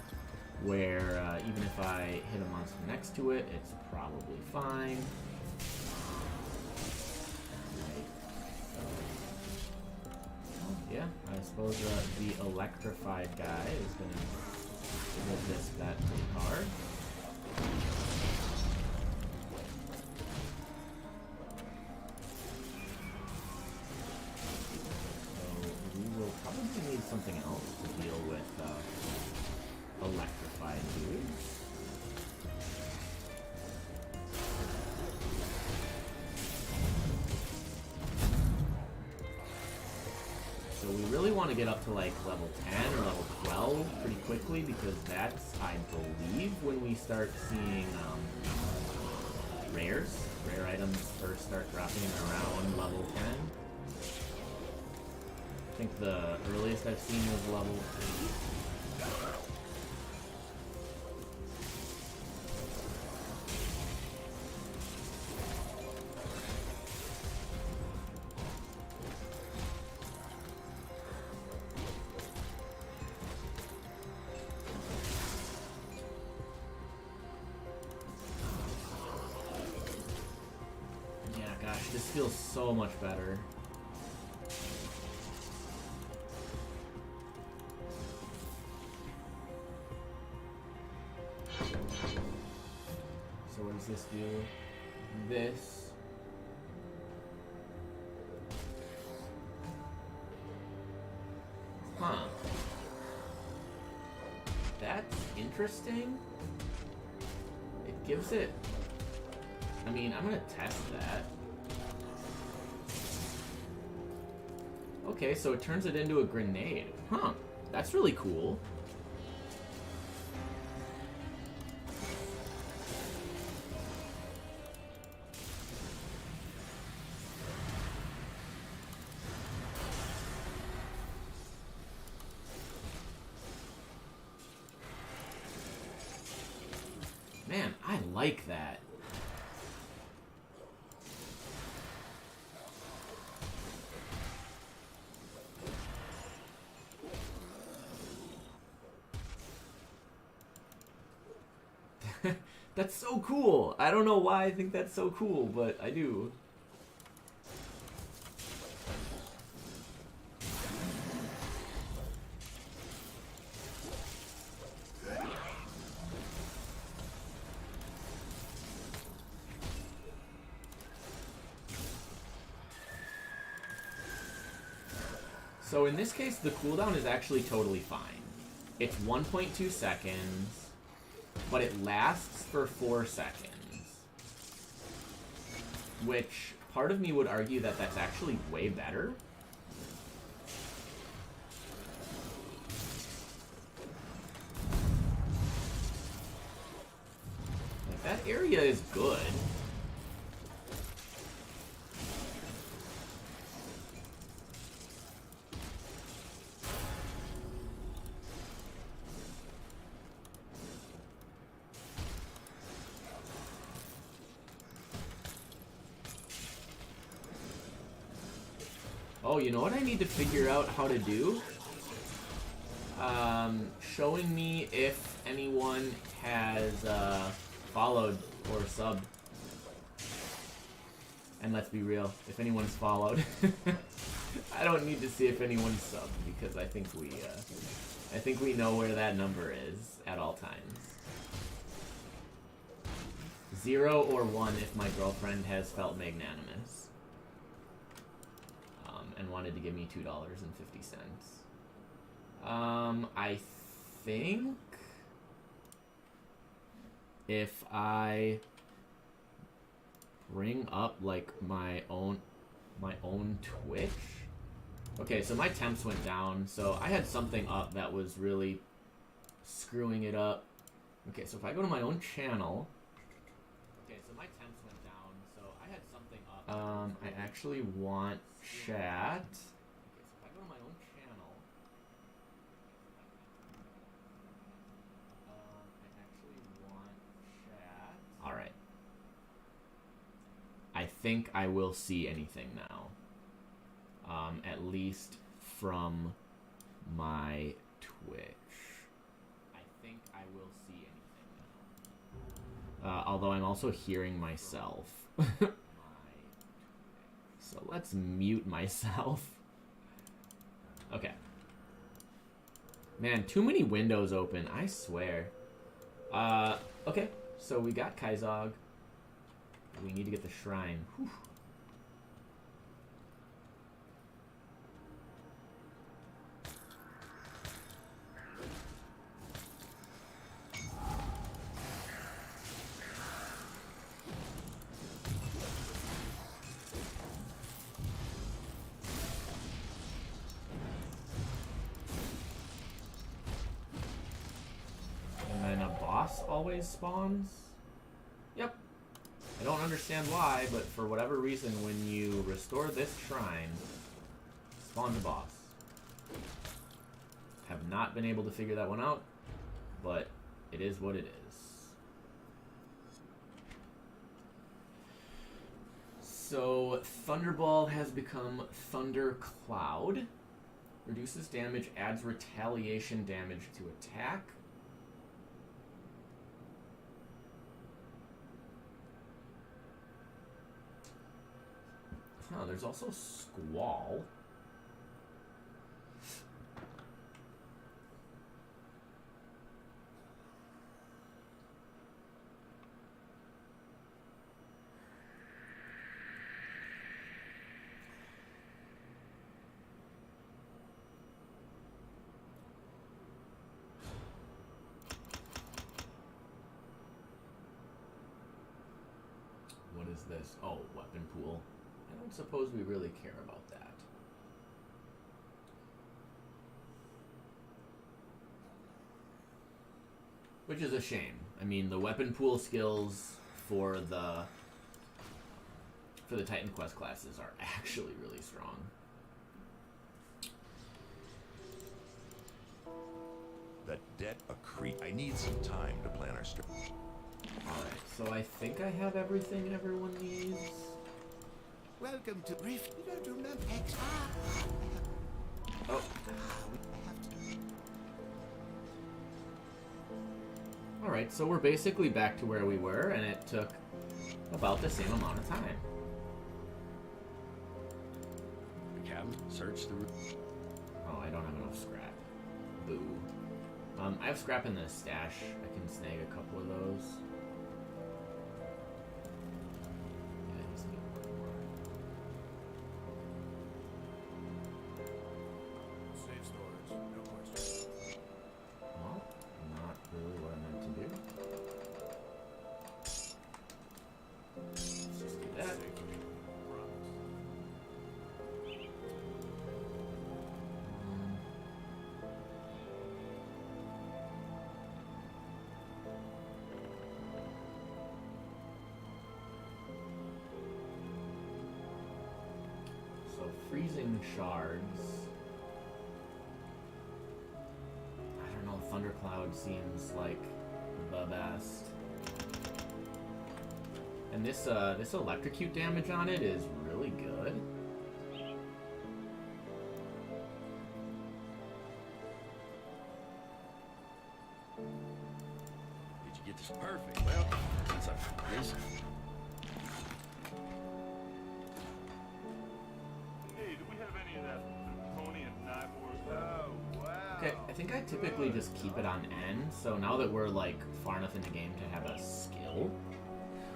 where even if I hit a monster next to it, it's probably fine. Right. Yeah, I suppose the electrified guy is going to resist that pretty hard. Something else to deal with electrified dudes. we really want to get up to like level 10 or level 12 pretty quickly, because that's, I believe, when we start seeing rare items first start dropping around level 10. I think the earliest I've seen was level 8. This feels so much better. So what does this do? This. Huh. That's interesting. It gives it... I mean, I'm gonna test that. Okay, so it turns it into a grenade. Huh, that's really cool. Man, I like that. That's so cool. I don't know why I think that's so cool, but I do. So in this case, the cooldown is actually totally fine. It's 1.2 seconds, but it lasts for 4 seconds. Which, part of me would argue that that's actually way better. Like, that area is good. Oh, you know what I need to figure out how to do? Showing me if anyone has followed or subbed. And let's be real, if anyone's followed. I don't need to see if anyone's subbed, because I think we know where that number is at all times. 0 or 1 if my girlfriend has felt magnanimous. And wanted to give me $2.50. I think if I bring up like my own Twitch. Okay, so my temps went down, so I had something up that was really screwing it up. Okay, so if I go to my own channel. Okay, so my temps went down, so I had something up. I actually want chat. Okay, so if I go to my own channel, I actually want chat. Alright. I think I will see anything now. At least from my Twitch. I think I will see anything now. Although I'm also hearing myself. So let's mute myself. Okay. Man, too many windows open, I swear. Okay, so we got Kaizog. We need to get the shrine. Whew. boss always spawns? Yep. I don't understand why, but for whatever reason, when you restore this shrine, spawns a boss. Have not been able to figure that one out, but it is what it is. So, Thunderball has become Thunder Cloud. Reduces damage, adds retaliation damage to attack. Oh, there's also Squall. What is this? Oh, weapon pool. I don't suppose we really care about that. Which is a shame. I mean, the weapon pool skills for the Titan Quest classes are actually really strong. The debt accrete. I need some time to plan our strategy. Alright, so I think I have everything everyone needs. Welcome to Rift. You don't remember X. Oh. Alright, so we're basically back to where we were, and it took about the same amount of time. The cabin, search the room. Oh, I don't have enough scrap. Boo. I have scrap in the stash. I can snag a couple of those. Yeah, I just need one more. Safe storage, no question. Well, not really what I meant to do. Let's just do that. So freezing shards. I don't know, Thundercloud seems like the best. And this this electrocute damage on it is really good. Did you get this? Perfect. Well, since I'm racing. Hey, do we have any of that draconian knife work? Oh, wow. Okay, I think I typically just keep it on N, so now that we're like far enough in the game to have a skill,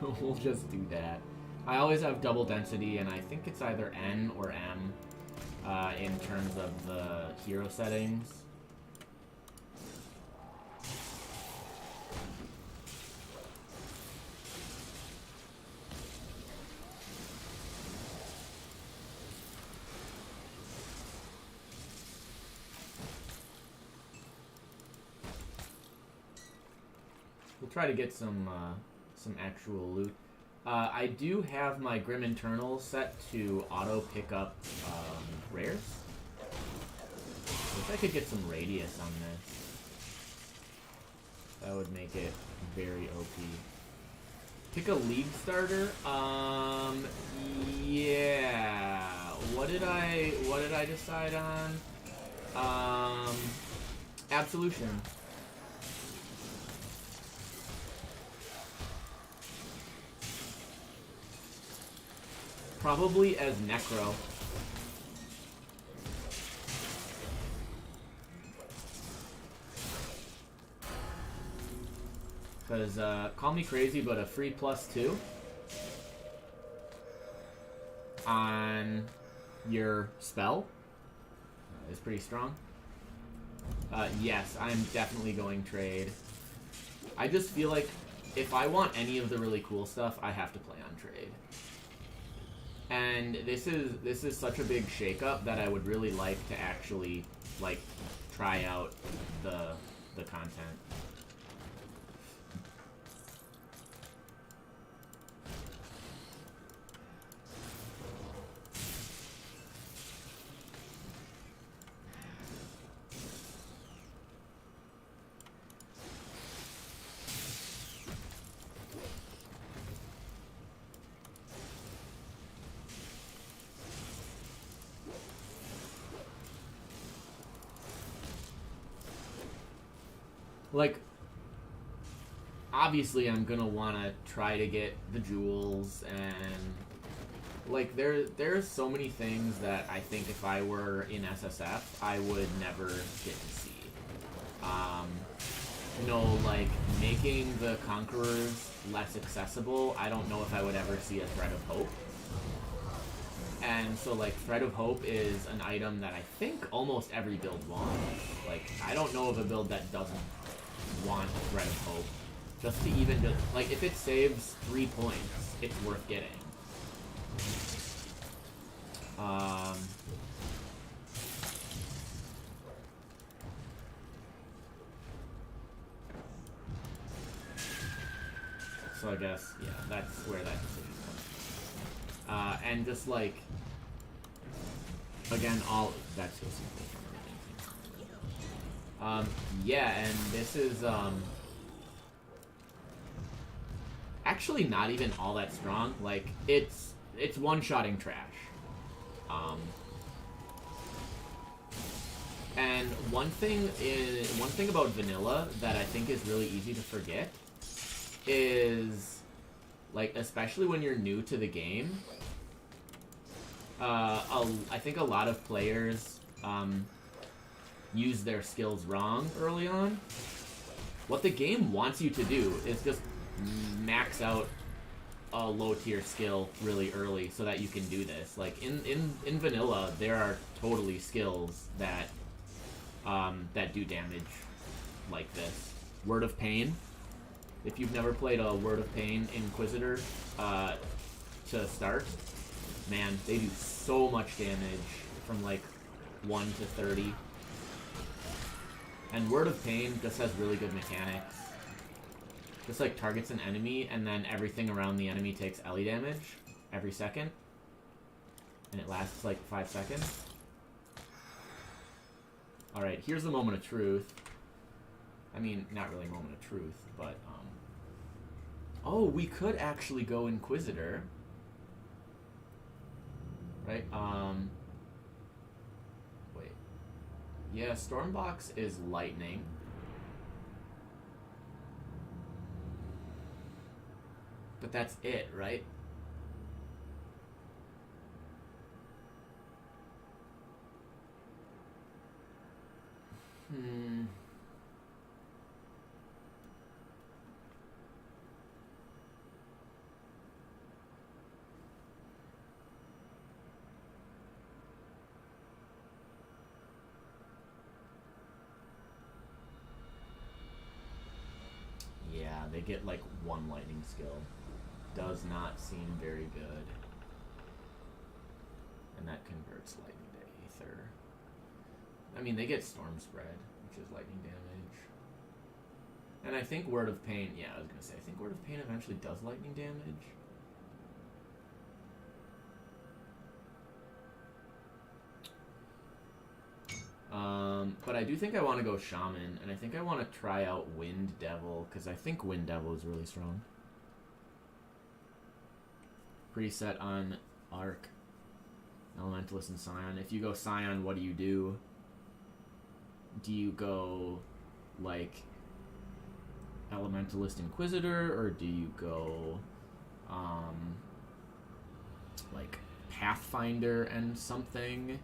we'll just do that. I always have double density, and I think it's either N or M in terms of the hero settings. We'll try to get some actual loot. I do have my Grim Internal set to auto pick up rares. Wish I could get some radius on this. That would make it very OP. Pick a league starter. Yeah. What did I decide on? Absolution. Probably as Necro. Because, call me crazy, but a free +2 on your spell is pretty strong. Yes, I'm definitely going trade. I just feel like if I want any of the really cool stuff, I have to play on trade. And this is such a big shakeup that I would really like to actually like try out the content. like, obviously I'm gonna want to try to get the jewels, and like there's so many things that I think if I were in SSF I would never get to see. You know, like making the Conquerors less accessible, I don't know if I would ever see a Thread of Hope. And so like Thread of Hope is an item that I think almost every build wants. Like I don't know of a build that doesn't want a Thread of Hope. Just to even just like if it saves 3 points, it's worth getting. So I guess, yeah, that's where that decision comes from. And just like, again, all that's just simple from everything. Yeah, and this is actually not even all that strong. Like it's one-shotting trash. And one thing about vanilla that I think is really easy to forget is, like, especially when you're new to the game, I think a lot of players use their skills wrong early on. What the game wants you to do is just max out a low-tier skill really early so that you can do this. Like, in vanilla, there are totally skills that that do damage like this. Word of Pain. If you've never played a Word of Pain Inquisitor to start, man, they do so much damage from like 1 to 30. And Word of Pain just has really good mechanics. Just like targets an enemy and then everything around the enemy takes Ellie damage every second. And it lasts like 5 seconds. Alright, here's the moment of truth. I mean, not really a moment of truth, but, oh, we could actually go Inquisitor. Right, wait. Yeah, Stormbox is lightning. But that's it, right? Yeah, they get like 1 lightning skill. Does not seem very good. And that converts lightning to Aether. I mean, they get Storm Spread, which is lightning damage. And I think Word of Pain, yeah, I was gonna say, I think Word of Pain eventually does lightning damage. But I do think I want to go Shaman, and I think I want to try out Wind Devil, because I think Wind Devil is really strong. Preset on Arc, Elementalist, and Scion. If you go Scion, what do you do? Do you go, like, Elementalist Inquisitor, or do you go, like, Pathfinder and something?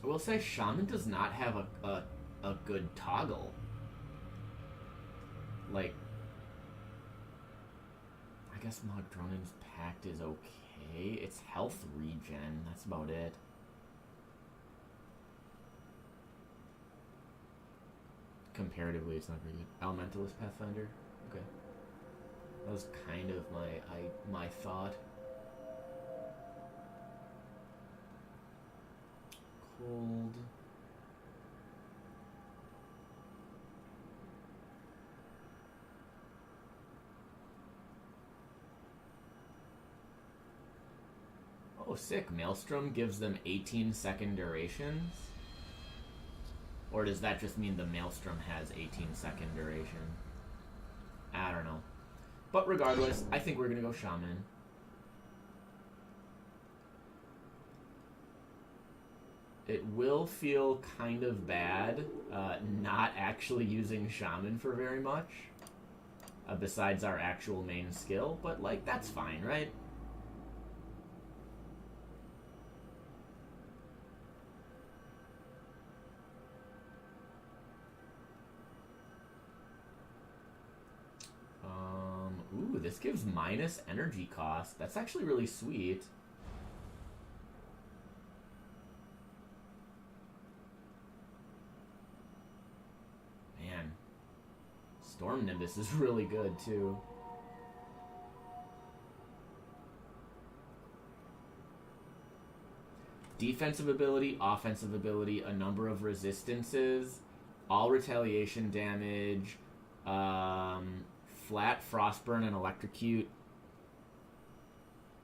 I will say Shaman does not have a good toggle. Like, I guess Magdronan's Pact is okay. It's health regen, that's about it. Comparatively, it's not very good. Elementalist Pathfinder? Okay. That was kind of my thought. Cold. Oh, sick. Maelstrom gives them 18-second durations? Or does that just mean the Maelstrom has 18-second duration? I don't know. But regardless, I think we're gonna go Shaman. it will feel kind of bad not actually using Shaman for very much, besides our actual main skill, but, like, that's fine, right? Ooh, this gives minus energy cost. That's actually really sweet. Man. Storm Nimbus is really good, too. Defensive ability, offensive ability, a number of resistances, all retaliation damage, flat, frostburn, and electrocute.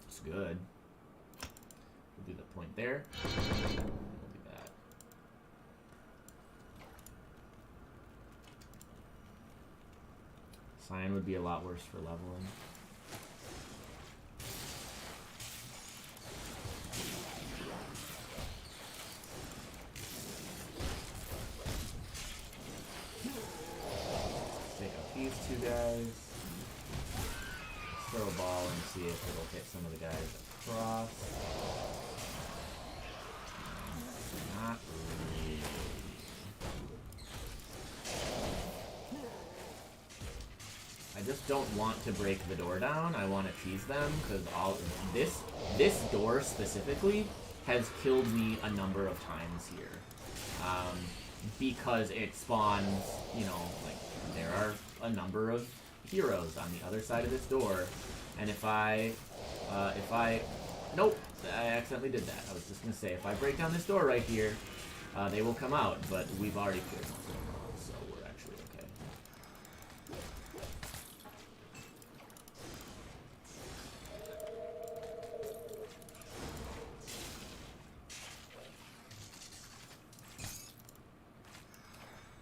It's good. We'll do the point there. We'll do that. Cyan would be a lot worse for leveling. Take out these two guys. Throw a ball and see if it'll hit some of the guys across. Not really. I just don't want to break the door down. I want to cheese them because all this door specifically has killed me a number of times here. Because it spawns, you know, like there are a number of heroes on the other side of this door, and if I nope, I accidentally did that. I was just gonna say if I break down this door right here, they will come out, but we've already cleared most of them all, so we're actually okay.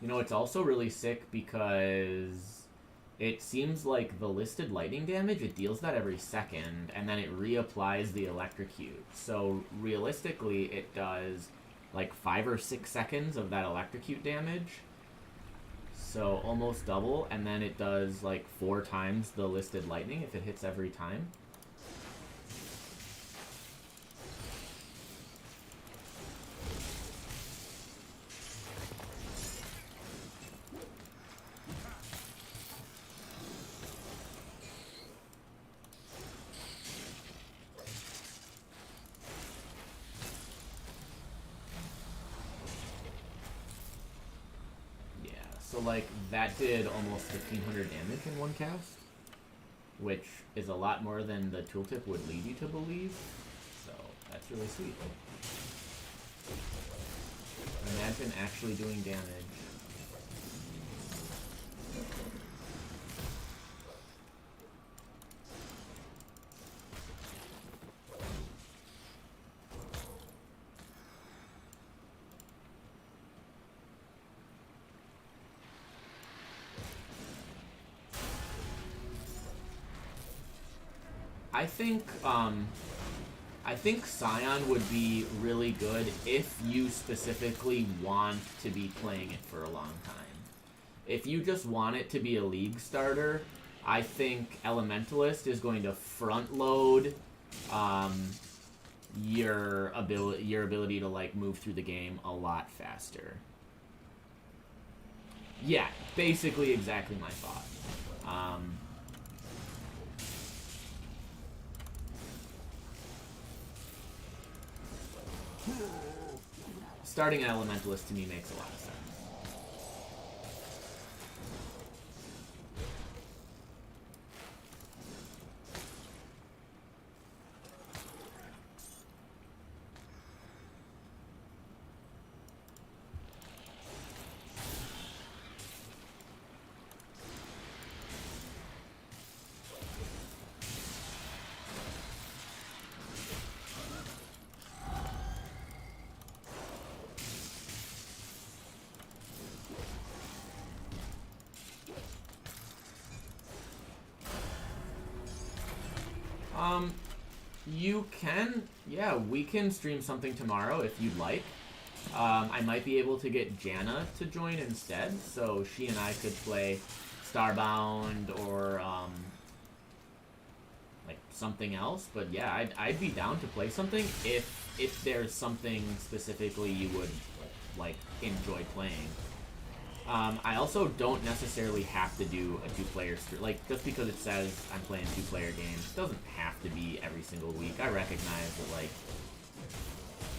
You know, it's also really sick because it seems like the listed lightning damage, it deals that every second, and then it reapplies the electrocute. So realistically, it does like 5 or 6 seconds of that electrocute damage. So almost double, and then it does like 4 times the listed lightning if it hits every time. So, like, that did almost 1,500 damage in one cast, which is a lot more than the tooltip would lead you to believe, so that's really sweet. Imagine actually doing damage. I think Scion would be really good if you specifically want to be playing it for a long time. If you just want it to be a league starter, I think Elementalist is going to front load your ability to like move through the game a lot faster. Yeah, basically exactly my thought. Starting an Elementalist to me makes a lot of sense. You can, yeah, we can stream something tomorrow if you'd like. I might be able to get Jana to join instead, so she and I could play Starbound or like something else. But yeah, I'd be down to play something if there's something specifically you would like enjoy playing. I also don't necessarily have to do a two-player stream. Like, just because it says I'm playing two-player games, it doesn't have to be every single week. I recognize that, like,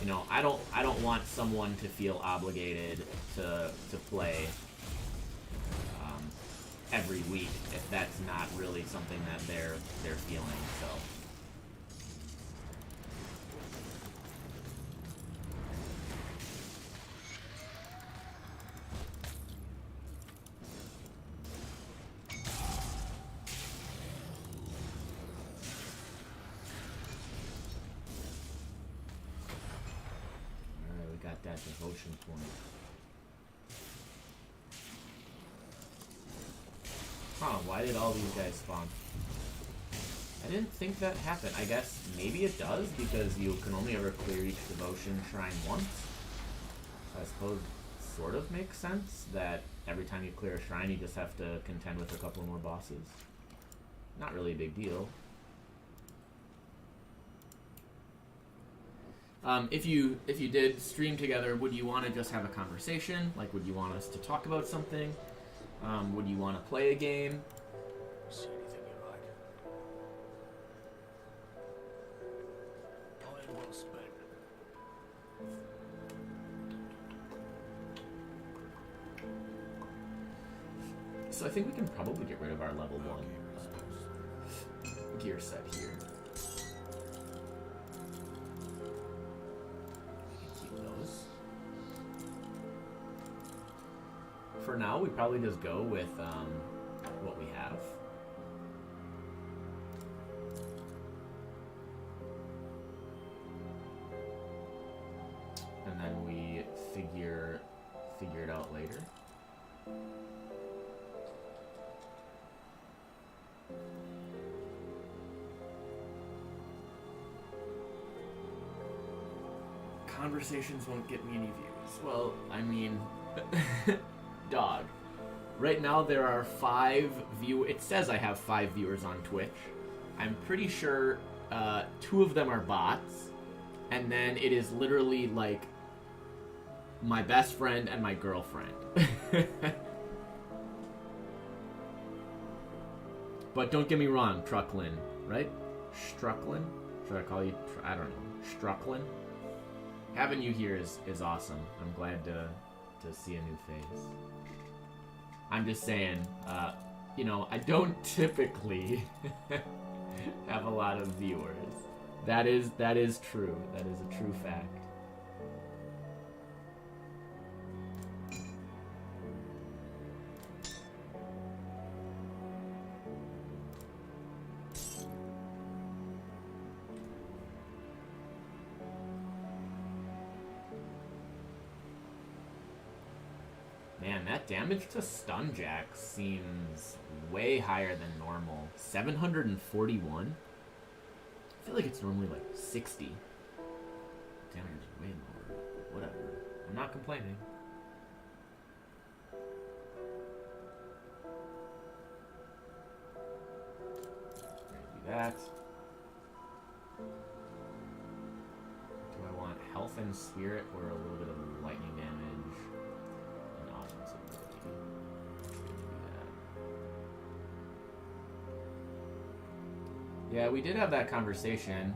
you know, I don't want someone to feel obligated to play every week if that's not really something that they're feeling. So. That devotion point. Huh, why did all these guys spawn? I didn't think that happened. I guess maybe it does because you can only ever clear each devotion shrine once. So I suppose it sort of makes sense that every time you clear a shrine you just have to contend with a couple more bosses. Not really a big deal. If you did stream together, would you want to just have a conversation? Like, would you want us to talk about something? Would you want to play a game? See anything you like? Time well spent. So I think we can probably get rid of our level 1 gear set here. For now, we probably just go with what we have. And then we figure it out later. Conversations won't get me any views. Well, I mean... Dog. Right now there are 5 it says I have 5 viewers on Twitch. I'm pretty sure 2 of them are bots. And then it is literally like my best friend and my girlfriend. But don't get me wrong, Trucklin, right? Strucklin? Should I call you? I don't know. Strucklin? Having you here is awesome. I'm glad to see a new face. I'm just saying, you know, I don't typically have a lot of viewers. That is true. That is a true fact. Man, that damage to Stunjack seems way higher than normal. 741? I feel like it's normally like 60. Damage is way lower. Whatever. I'm not complaining. Do that. Do I want health and spirit or a little bit of lightning damage? Yeah, we did have that conversation.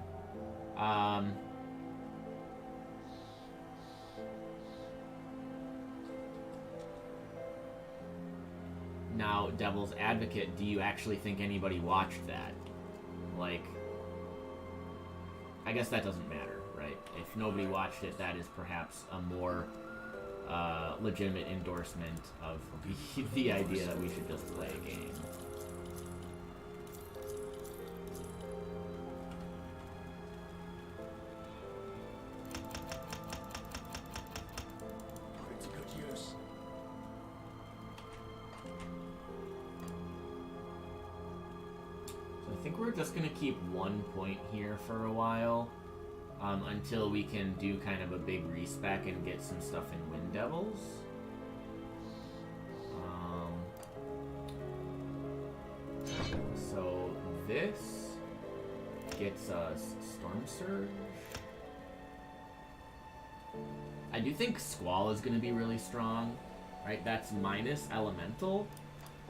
Now, Devil's Advocate, do you actually think anybody watched that? Like, I guess that doesn't matter, right? If nobody watched it, that is perhaps a more legitimate endorsement of the idea that we should just play a game. Just gonna keep 1 point here for a while. until we can do kind of a big respec and get some stuff in Wind Devils. So this gets us Storm Surge. I do think Squall is going to be really strong, right? That's minus Elemental,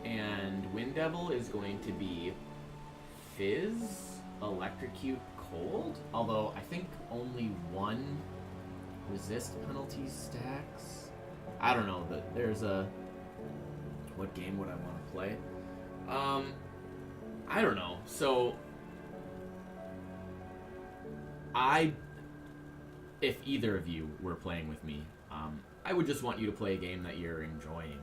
and Wind Devil is going to be Fizz, Electrocute, Cold, although I think only one resist penalty stacks. I don't know, but there's a... What game would I want to play? I don't know. So, if either of you were playing with me, I would just want you to play a game that you're enjoying.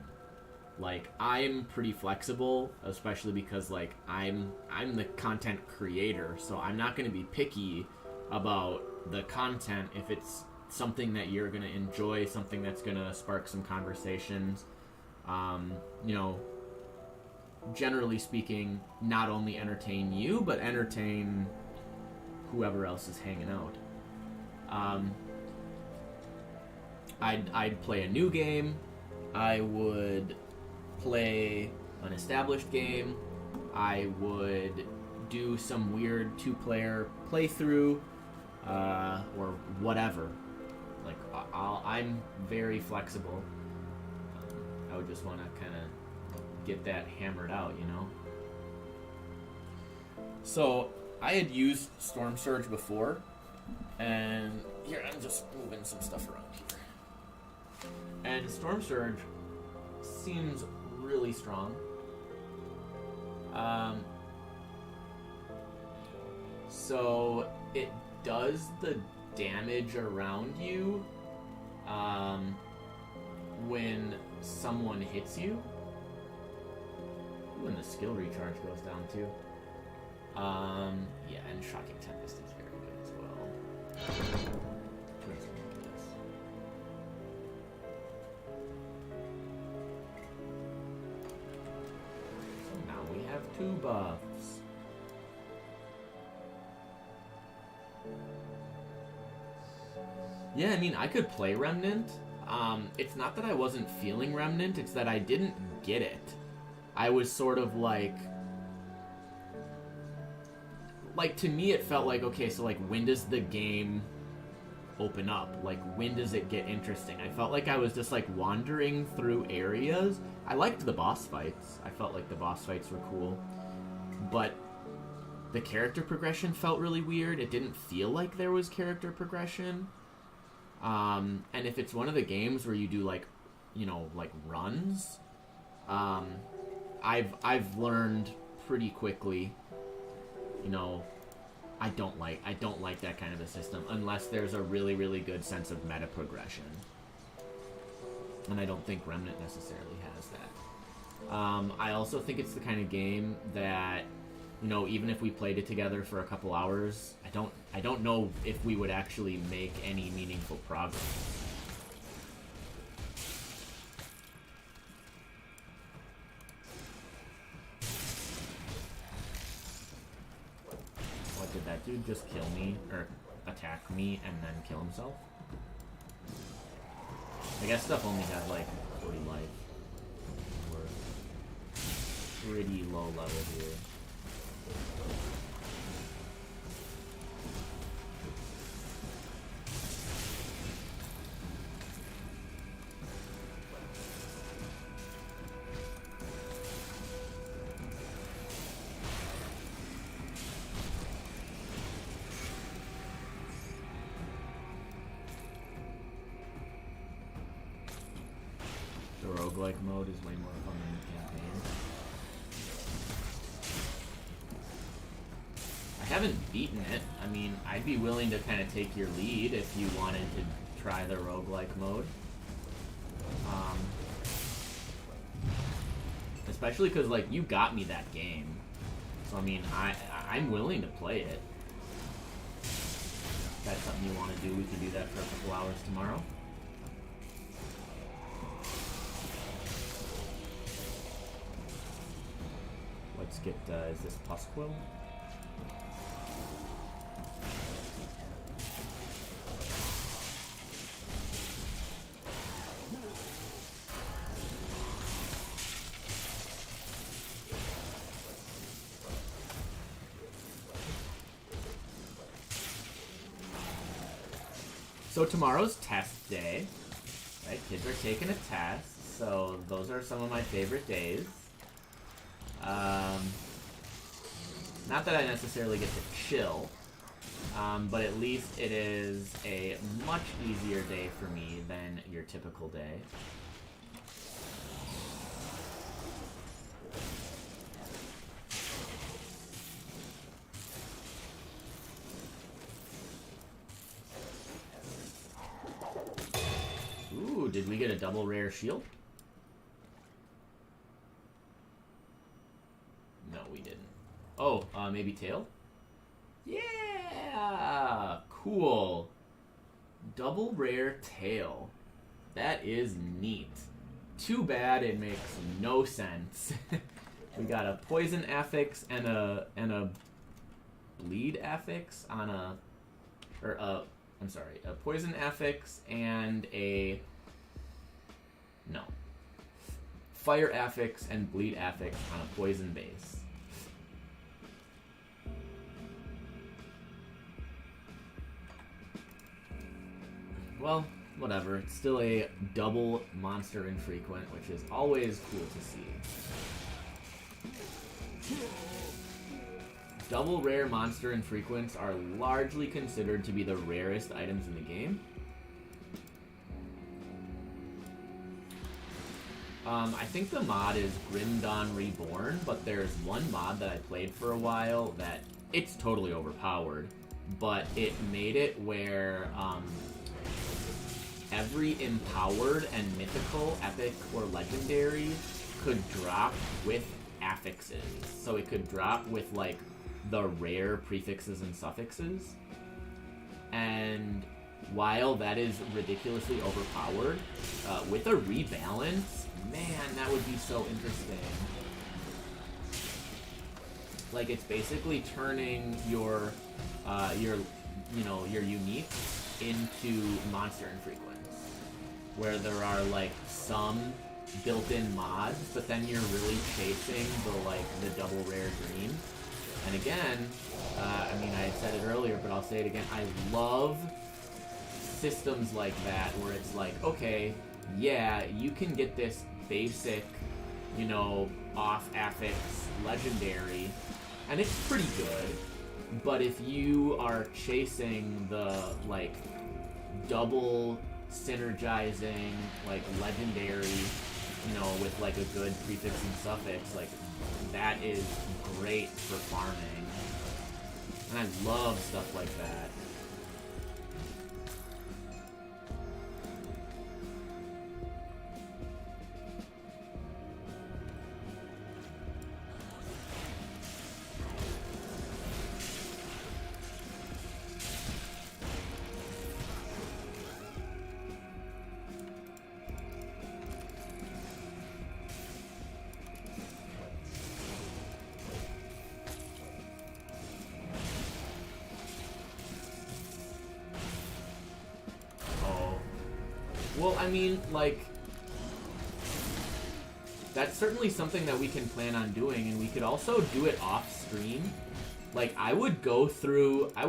Like, I'm pretty flexible, especially because, like, I'm the content creator, so I'm not going to be picky about the content if it's something that you're going to enjoy, something that's going to spark some conversations. You know, generally speaking, not only entertain you, but entertain whoever else is hanging out. I'd play a new game. I would play an established game. I would do some weird two-player playthrough, or whatever. Like, I'm very flexible. I would just want to kind of get that hammered out, you know? So, I had used Storm Surge before, and here, I'm just moving some stuff around here. And Storm Surge seems really strong. So, it does the damage around you, when someone hits you. When the skill recharge goes down too. Yeah, and Shocking Tempest is very good as well. Let's remove this. So now we have 2 buffs. Yeah, I mean, I could play Remnant. It's not that I wasn't feeling Remnant, it's that I didn't get it. I was sort of like, to me it felt like, okay, so like, when does the game open up? Like, when does it get interesting? I felt like I was just like wandering through areas. I liked the boss fights. I felt like the boss fights were cool. But the character progression felt really weird. It didn't feel like there was character progression. And if it's one of the games where you do like, you know, like runs, I've learned pretty quickly, you know, I don't like that kind of a system unless there's a really, really good sense of meta progression. And I don't think Remnant necessarily has that. I also think it's the kind of game that, you know, even if we played it together for a couple hours, I don't know if we would actually make any meaningful progress. What did that dude just kill me or attack me and then kill himself? I guess stuff only had like 40 life. We're pretty low level here. The roguelike mode is way more fun than the campaign. I haven't beaten it. I mean, I'd be willing to kind of take your lead if you wanted to try the roguelike mode. Especially because, like, you got me that game. So, I mean, I'm willing to play it. If that's something you want to do, we can do that for a couple hours tomorrow. Let's get, is this Pusquill? So tomorrow's test day, right? Kids are taking a test, so those are some of my favorite days. Not that I necessarily get to chill, but at least it is a much easier day for me than your typical day. Ooh, did we get a double rare shield? No, we didn't. Oh, maybe tail? Yeah! Cool. Double rare tail. That is neat. Too bad it makes no sense. We got a poison affix and a bleed affix on a, or a, I'm sorry, a poison affix and a, no, fire affix and bleed affix on a poison base. Well, whatever. It's still a double monster infrequent, which is always cool to see. Double rare monster infrequents are largely considered to be the rarest items in the game. I think the mod is Grim Dawn Reborn, but there's one mod that I played for a while that it's totally overpowered, but it made it where every empowered and mythical, epic, or legendary could drop with affixes. So it could drop with, like, the rare prefixes and suffixes. And while that is ridiculously overpowered, with a rebalance, man, that would be so interesting. Like, it's basically turning your uniques into monster infrequents, where there are, like, some built-in mods, but then you're really chasing the double rare dream. And again, I mean, I had said it earlier, but I'll say it again, I love systems like that, where it's like, okay, yeah, you can get this basic, off-affix legendary, and it's pretty good, but if you are chasing the, like, double synergizing, like, legendary, with, like, a good prefix and suffix, like, that is great for farming. And I love stuff like that. Well, I mean, like, that's certainly something that we can plan on doing, and we could also do it off stream. Like, I would go through the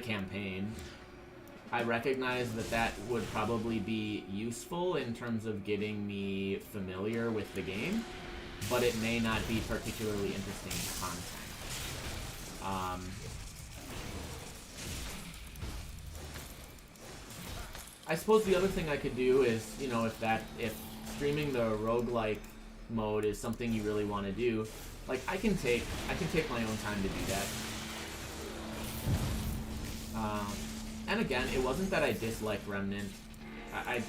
campaign. I recognize that would probably be useful in terms of getting me familiar with the game, but it may not be particularly interesting content. I suppose the other thing I could do is, if streaming the roguelike mode is something you really want to do, like, I can take my own time to do that. And again, it wasn't that I disliked Remnant. I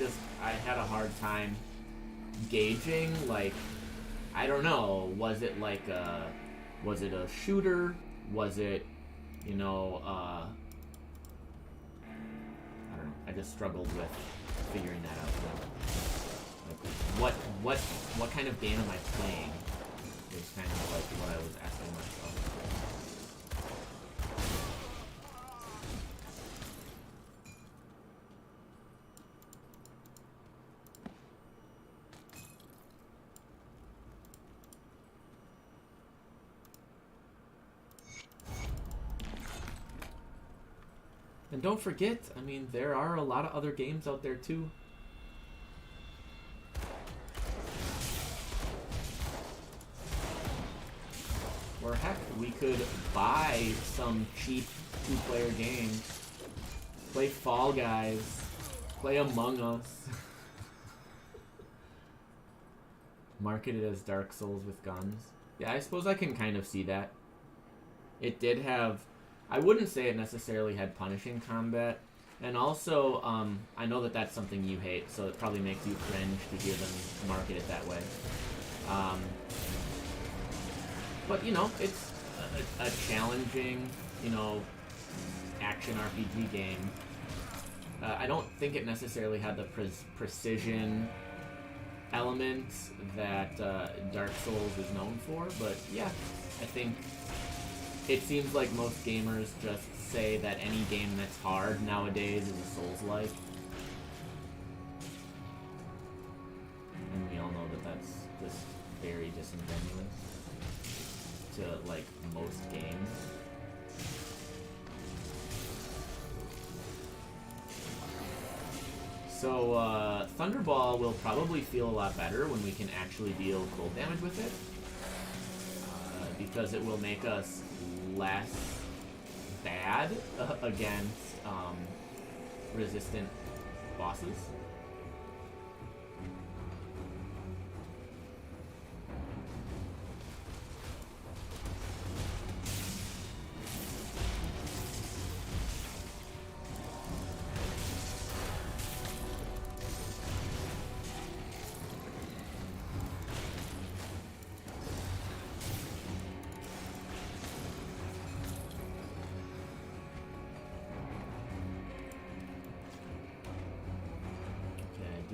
had a hard time gauging, like, I don't know, was it a shooter? Was it, I just struggled with figuring that out. Like, what kind of game am I playing? Is kind of like what I was asking myself. And don't forget, I mean, there are a lot of other games out there too. Or heck, we could buy some cheap two-player games. Play Fall Guys. Play Among Us. Marketed as Dark Souls with guns. Yeah, I suppose I can kind of see that. It did have... I wouldn't say it necessarily had punishing combat. And also, I know that that's something you hate, so it probably makes you cringe to hear them market it that way. But, you know, it's a challenging, you know, action RPG game. I don't think it necessarily had the precision elements that Dark Souls is known for, but yeah, I think it seems like most gamers just say that any game that's hard nowadays is a Souls-like. And we all know that that's just very disingenuous to, like, most games. So, Thunderball will probably feel a lot better when we can actually deal cold damage with it. Because it will make us less bad against resistant bosses.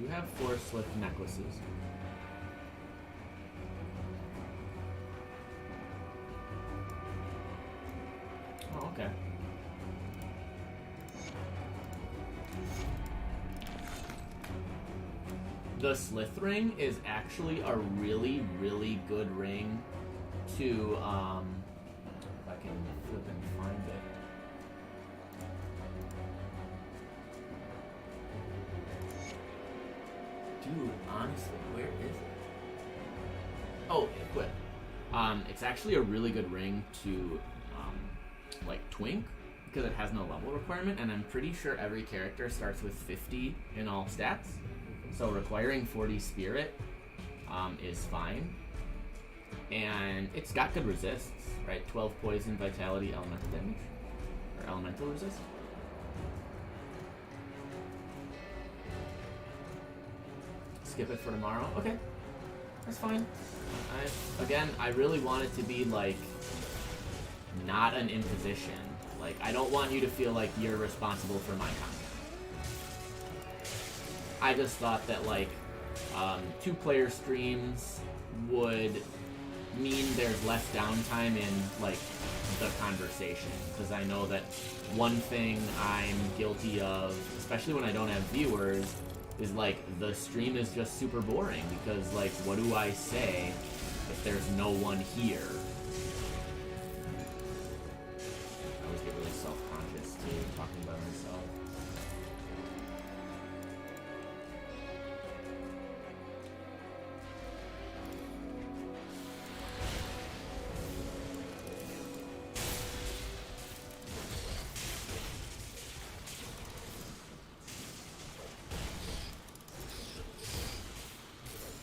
You have 4 slip necklaces. Oh, okay. The Slith ring is actually a really, really good ring to, if I can flip and find it. Dude, honestly, where is it? Oh, equip. It's actually a really good ring to, like, twink, because it has no level requirement, and I'm pretty sure every character starts with 50 in all stats, so requiring 40 spirit is fine. And it's got good resists, right? 12 poison, vitality, elemental damage, or elemental resist. Skip it for tomorrow. Okay, that's fine. I really want it to be, like, not an imposition. Like, I don't want you to feel like you're responsible for my content. I just thought that, like, 2-player streams would mean there's less downtime in, like, the conversation. Because I know that one thing I'm guilty of, especially when I don't have viewers, is, like, the stream is just super boring, because, like, what do I say if there's no one here? I always get really self-conscious, too, talking about myself.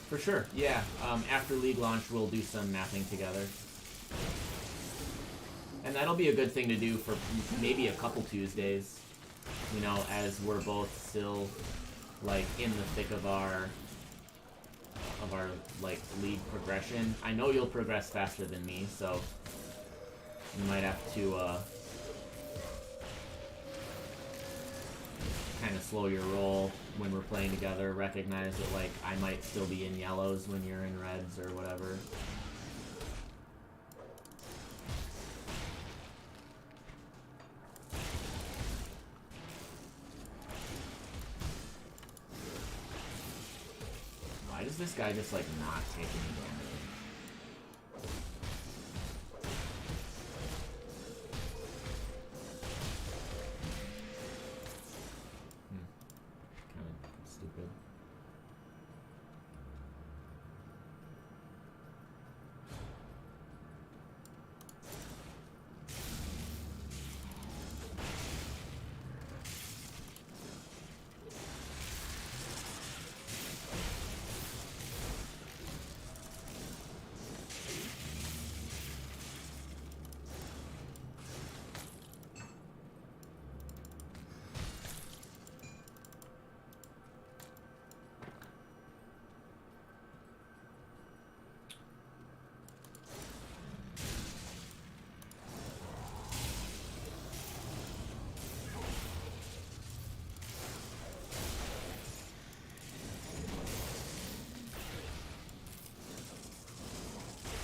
For sure, yeah. After League launch, we'll do some mapping together. And that'll be a good thing to do for maybe a couple Tuesdays. You know, as we're both still, like, in the thick of our like, League progression. I know you'll progress faster than me, so you might have to, kind of slow your roll when we're playing together, recognize that, like, I might still be in yellows when you're in reds or whatever. Why does this guy just, like, not take any damage?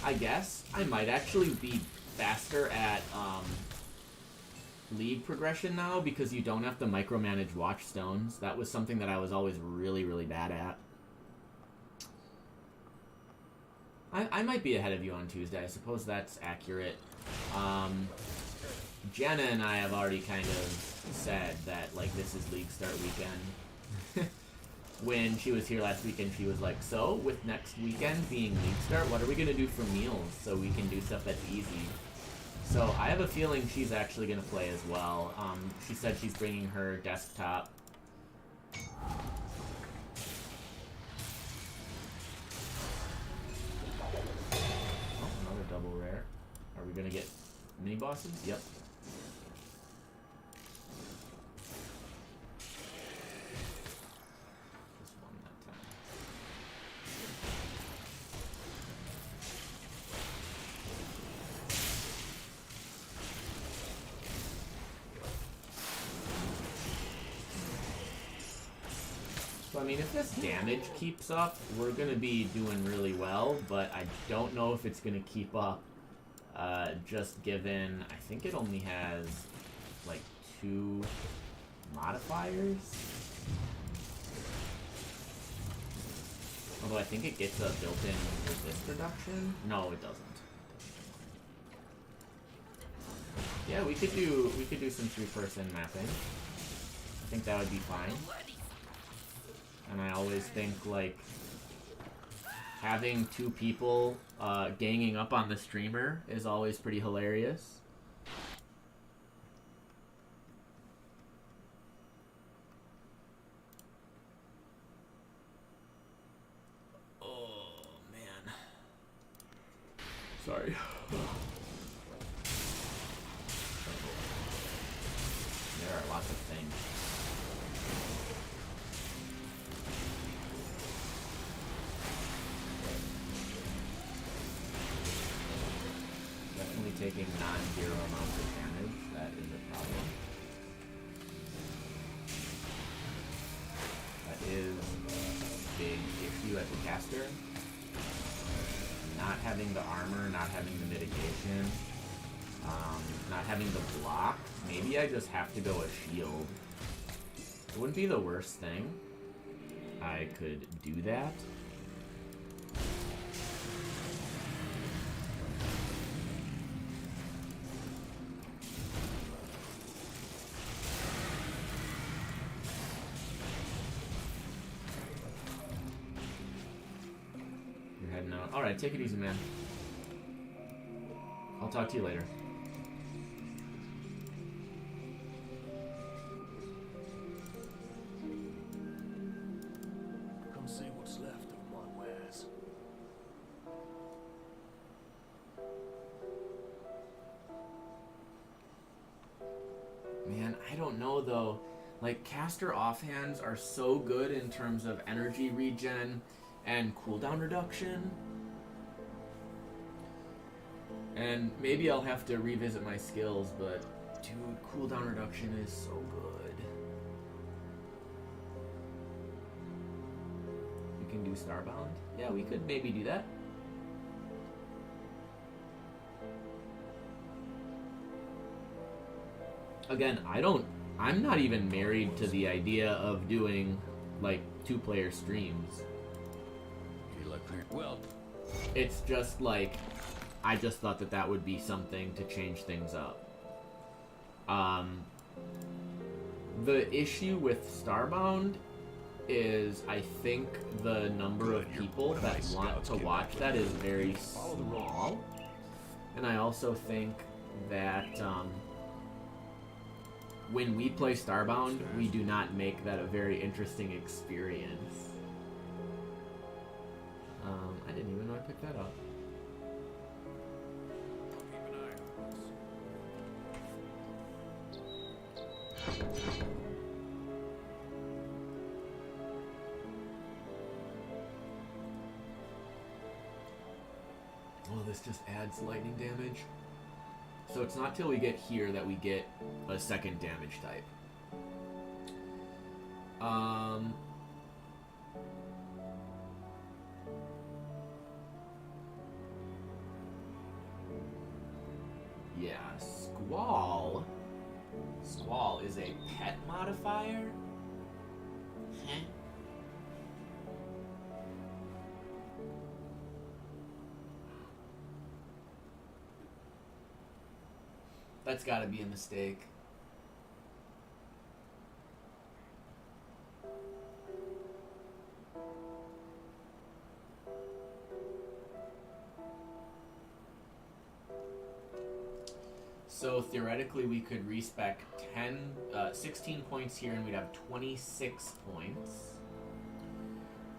I guess I might actually be faster at league progression now because you don't have to micromanage watchstones. That was something that I was always really, really bad at. I might be ahead of you on Tuesday. I suppose that's accurate. Jenna and I have already kind of said that, like, this is League Start weekend. When she was here last weekend, she was like, so, with next weekend being League Start, what are we going to do for meals so we can do stuff that's easy? So I have a feeling she's actually going to play as well. She said she's bringing her desktop. Oh, another double rare. Are we going to get mini bosses? Yep. Just one that time. So, I mean, if this damage keeps up, we're going to be doing really well, but I don't know if it's going to keep up, just given, I think it only has, like, 2 modifiers? Although I think it gets a built-in resist reduction? No, it doesn't. Yeah, we could do some 3-person mapping. I think that would be fine. And I always think, like, having 2 people ganging up on the streamer is always pretty hilarious. Oh, man. Sorry. There are lots of things. Definitely taking non-zero amounts of damage. That is a problem. That is a big issue as a caster. Not having the armor, not having the mitigation, not having the block. Maybe I just have to go a shield. It wouldn't be the worst thing. I could do that. You're heading out. Alright, take it easy, man. I'll talk to you later. Come see what's left of my wares. Man, I don't know though. Like, caster offhands are so good in terms of energy regen and cooldown reduction. And maybe I'll have to revisit my skills, but dude, cooldown reduction is so good. We can do Starbound? Yeah, we could maybe do that. Again, I'm not even married to the idea of doing, like, 2-player streams. Well, It's just, like, I just thought that that would be something to change things up. The issue with Starbound is, I think, the number of people that want to watch that is very small. And I also think that, when we play Starbound, we do not make that a very interesting experience. I didn't even know I picked that up. Well, this just adds lightning damage. So it's not till we get here that we get a second damage type. Yeah, Squall. Squall is a pet modifier? Huh? That's gotta be a mistake. So theoretically we could respec 16 points here and we'd have 26 points.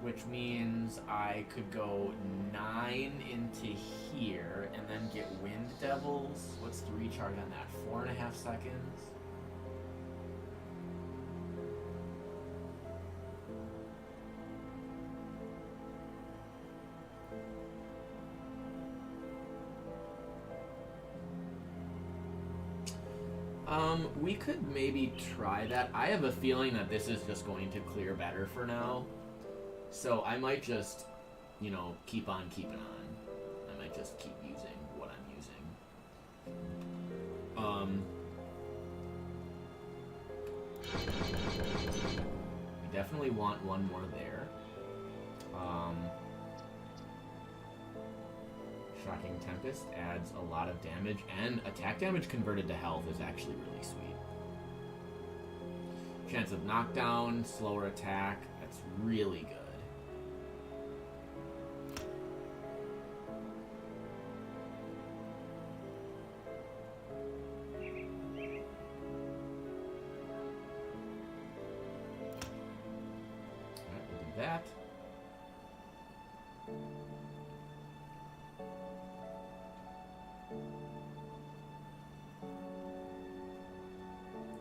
Which means I could go 9 into here and then get Wind Devils. What's the recharge on that? 4.5 seconds? We could maybe try that. I have a feeling that this is just going to clear better for now. So I might just, you know, keep on keeping on. I might just keep using what I'm using. We definitely want one more there. Shocking Tempest adds a lot of damage, and attack damage converted to health is actually really sweet. Chance of knockdown, slower attack, that's really good. Alright, we'll do that.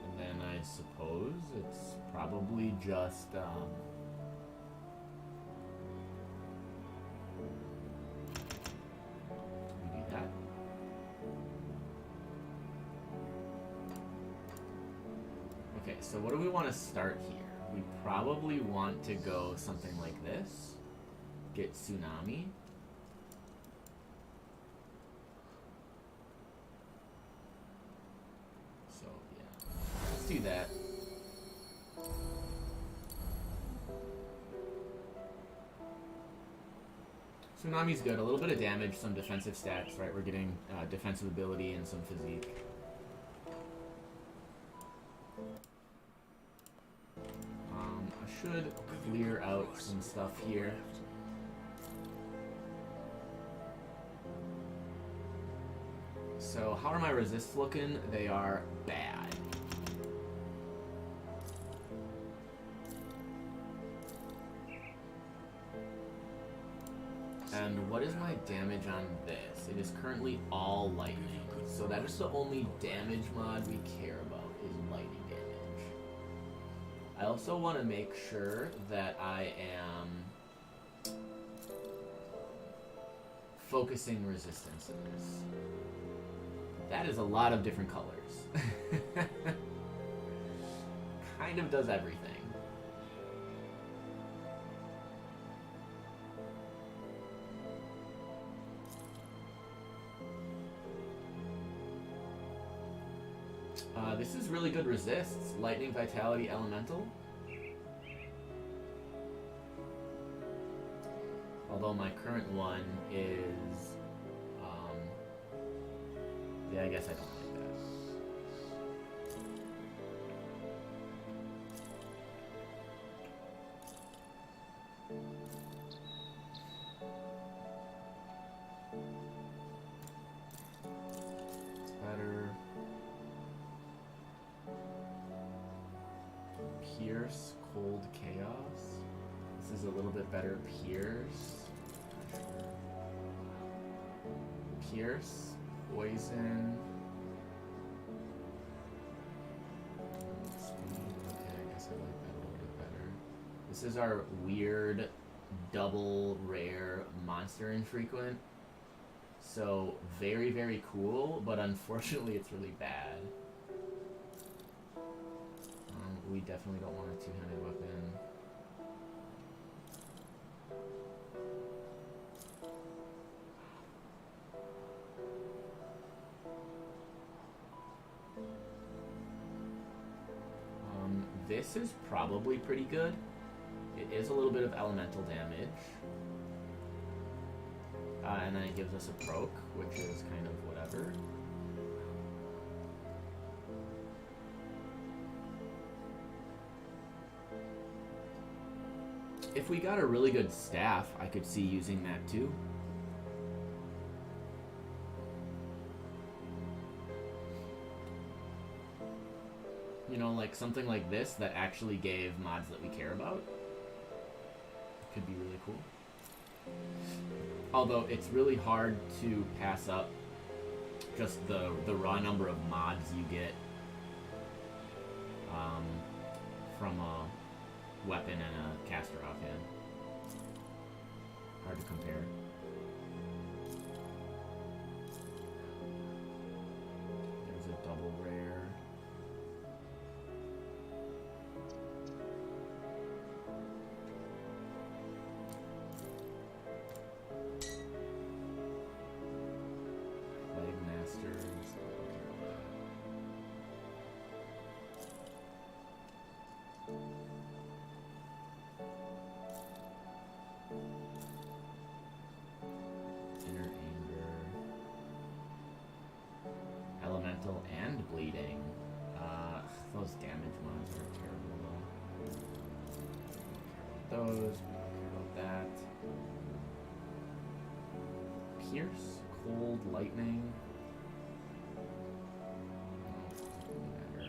And then I suppose it's probably just we do that. Okay, so what do we want to start here? We probably want to go something like this. Get Tsunami. So, yeah. Let's do that. Tsunami's good. A little bit of damage, some defensive stats, right? We're getting defensive ability and some physique. I should clear out some stuff here. So, how are my resists looking? They are bad. And what is my damage on this? It is currently all lightning. So that is the only damage mod we care about, is lightning damage. I also want to make sure that I am focusing resistances. That is a lot of different colors. Kind of does everything. This is really good resists. Lightning, Vitality, Elemental. Although my current one is... yeah, I guess I don't like that. It's better. Pierce, Cold Chaos. This is a little bit better. Pierce. Pierce, Poison. Okay, I guess I like that a little bit better. This is our weird double rare monster infrequent. So very, very cool, but unfortunately it's really bad. We definitely don't want a two-handed weapon. this is probably pretty good. It is a little bit of elemental damage. And then it gives us a proc, which is kind of whatever. If we got a really good staff, I could see using that too. You know, like something like this that actually gave mods that we care about. Could be really cool. Although it's really hard to pass up just the raw number of mods you get from a weapon and a caster offhand. Hard to compare. There's a double rare. Plague Masters. Inner Anger. Elemental and Bleeding. Those damage mods are terrible though. Those, we don't care about that. Pierce, Cold, Lightning. Doesn't matter.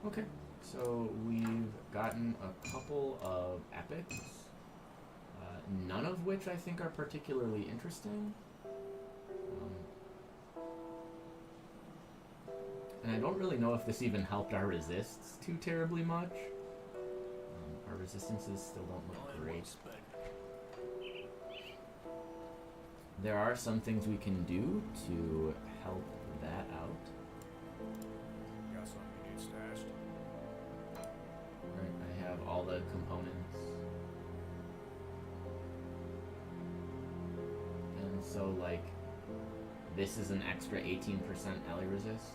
Okay, so we've gotten a couple of epics. None of which I think are particularly interesting. And I don't really know if this even helped our resists too terribly much. Our resistances still don't look great. There are some things we can do to help that out. Got something you need stashed? Right, I have all the components. And so, like, this is an extra 18% ally resists.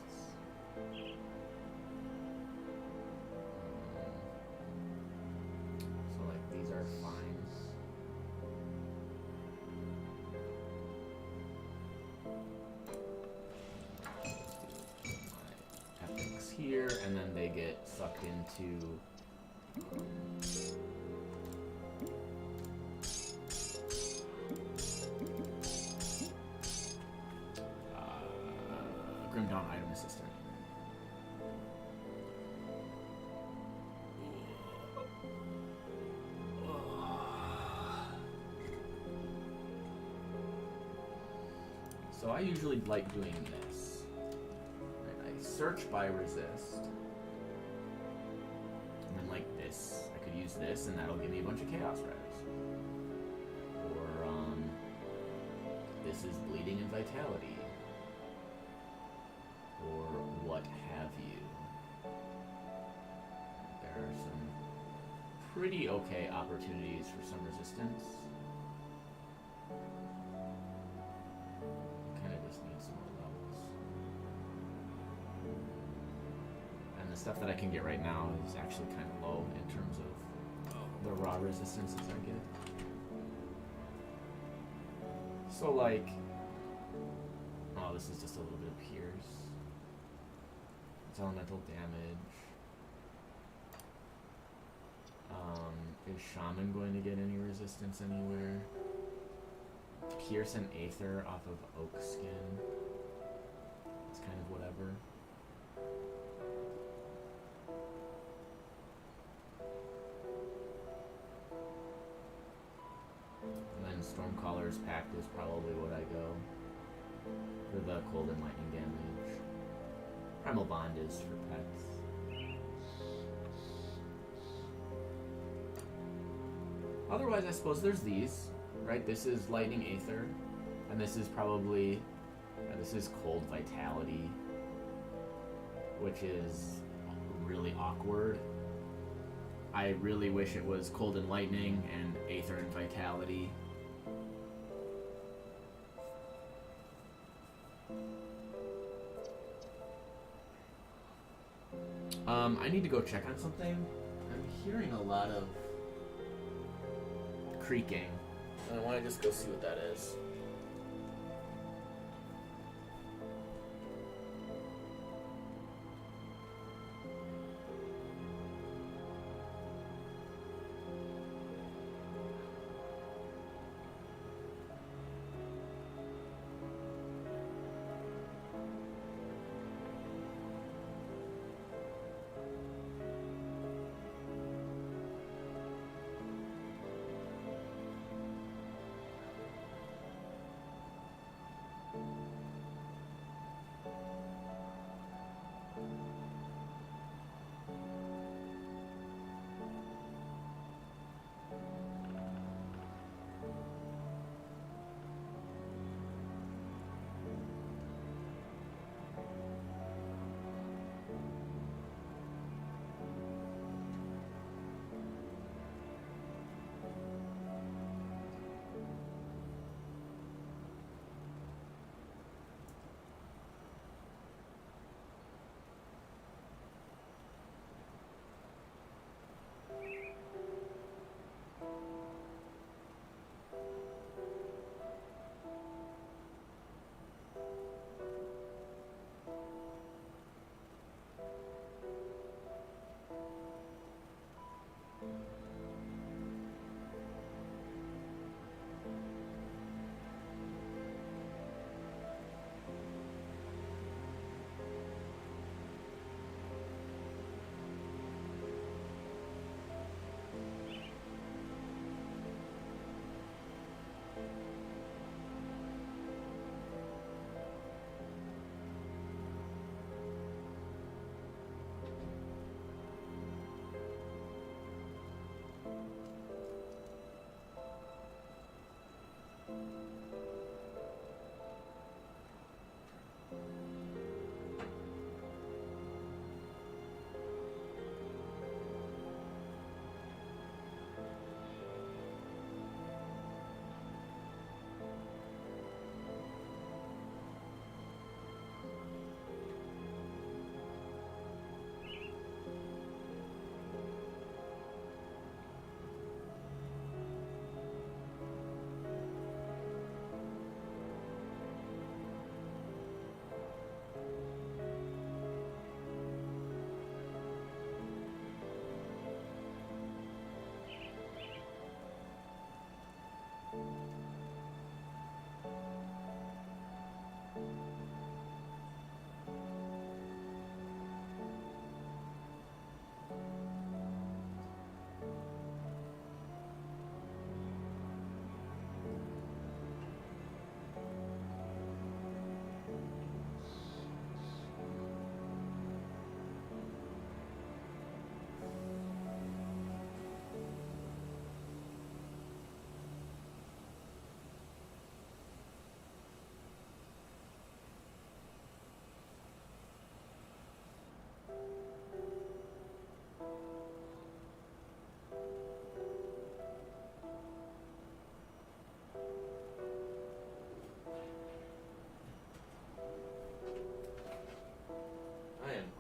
So, like, these are fines. My epics here, and then they get sucked into Grim Dawn Item Assistant. So I usually like doing this. Right, I search by resist. And then like this, I could use this and that'll give me a bunch of chaos res. Or this is bleeding and vitality. Or what have you. There are some pretty okay opportunities for some resistance. Kind of just need some more levels. And the stuff that I can get right now is actually kind of low in terms of the raw resistances I get. So like, oh, this is just a little bit of Pierce. It's elemental damage. Is Shaman going to get any resistance anywhere? Pierce and Aether off of Oak Skin. It's kind of whatever. And then Stormcaller's Pact is probably what I go for the cold and lightning damage. Primal Bond is for pets. Otherwise, I suppose there's these, right? This is Lightning Aether, and this is probably, this is Cold Vitality, which is really awkward. I really wish it was Cold and Lightning and Aether and Vitality. I need to go check on something. I'm hearing a lot of creaking. And I want to just go see what that is.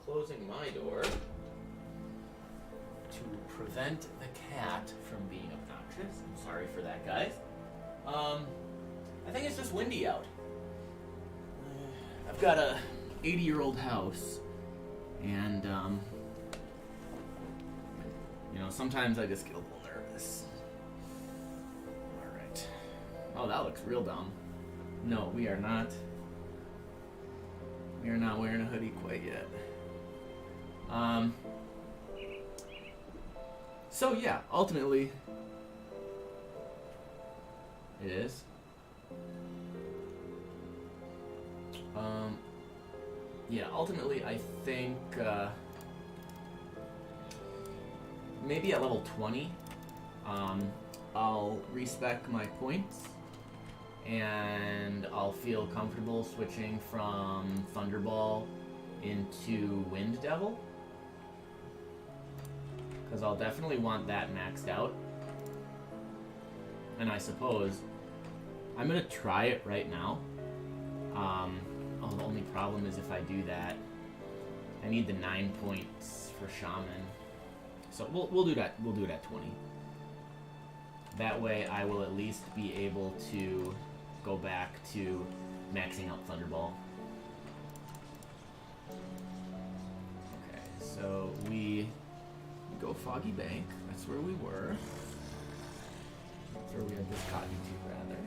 Closing my door to prevent the cat from being obnoxious. I'm sorry for that, guys. I think it's just windy out. I've got a 80-year-old house, and you know, sometimes I just get a little nervous. All right. Oh, that looks real dumb. No, we are not. We are not wearing a hoodie quite yet. So yeah, ultimately, it is. Yeah, ultimately, I think, maybe at level 20, I'll respec my points, and I'll feel comfortable switching from Thunderball into Wind Devil. Because I'll definitely want that maxed out. And I suppose I'm going to try it right now. Oh, the only problem is if I do that, I need the 9 points for Shaman. So we'll do that. We'll do it at 20. That way I will at least be able to go back to maxing out Thunderball. Okay, so we go Foggy Bank. That's where we were. That's where we had just gotten to, rather.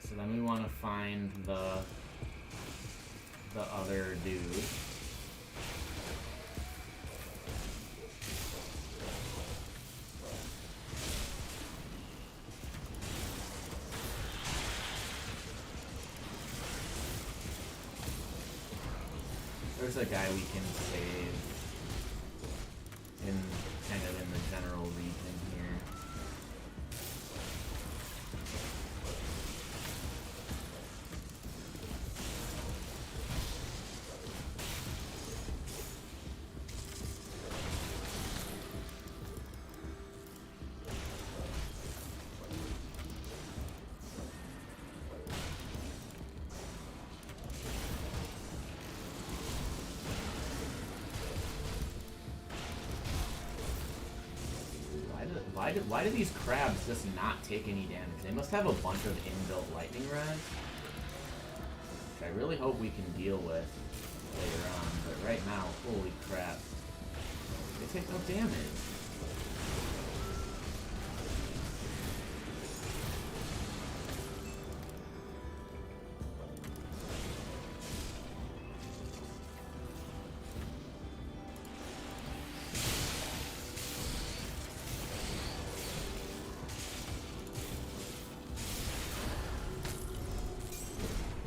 So then we want to find the other dude. There's a guy we can save in kind of in the general region here. Why do these crabs just not take any damage? They must have a bunch of inbuilt lightning res, which I really hope we can deal with later on. But right now, holy crap, they take no damage.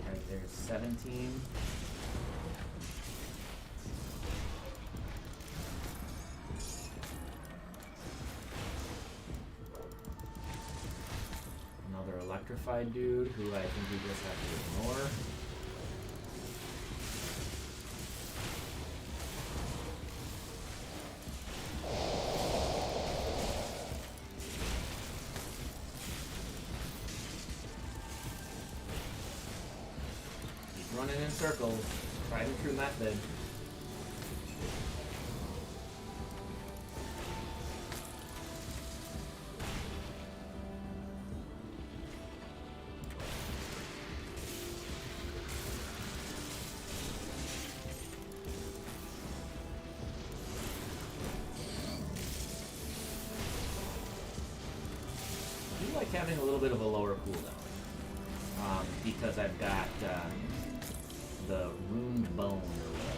Right there's 17. Another electrified dude who I think we just have to ignore. Keep running in circles. Tried and true method. I do like having a little bit of a lower cooldown. Because I've got the Runed Bone or whatever.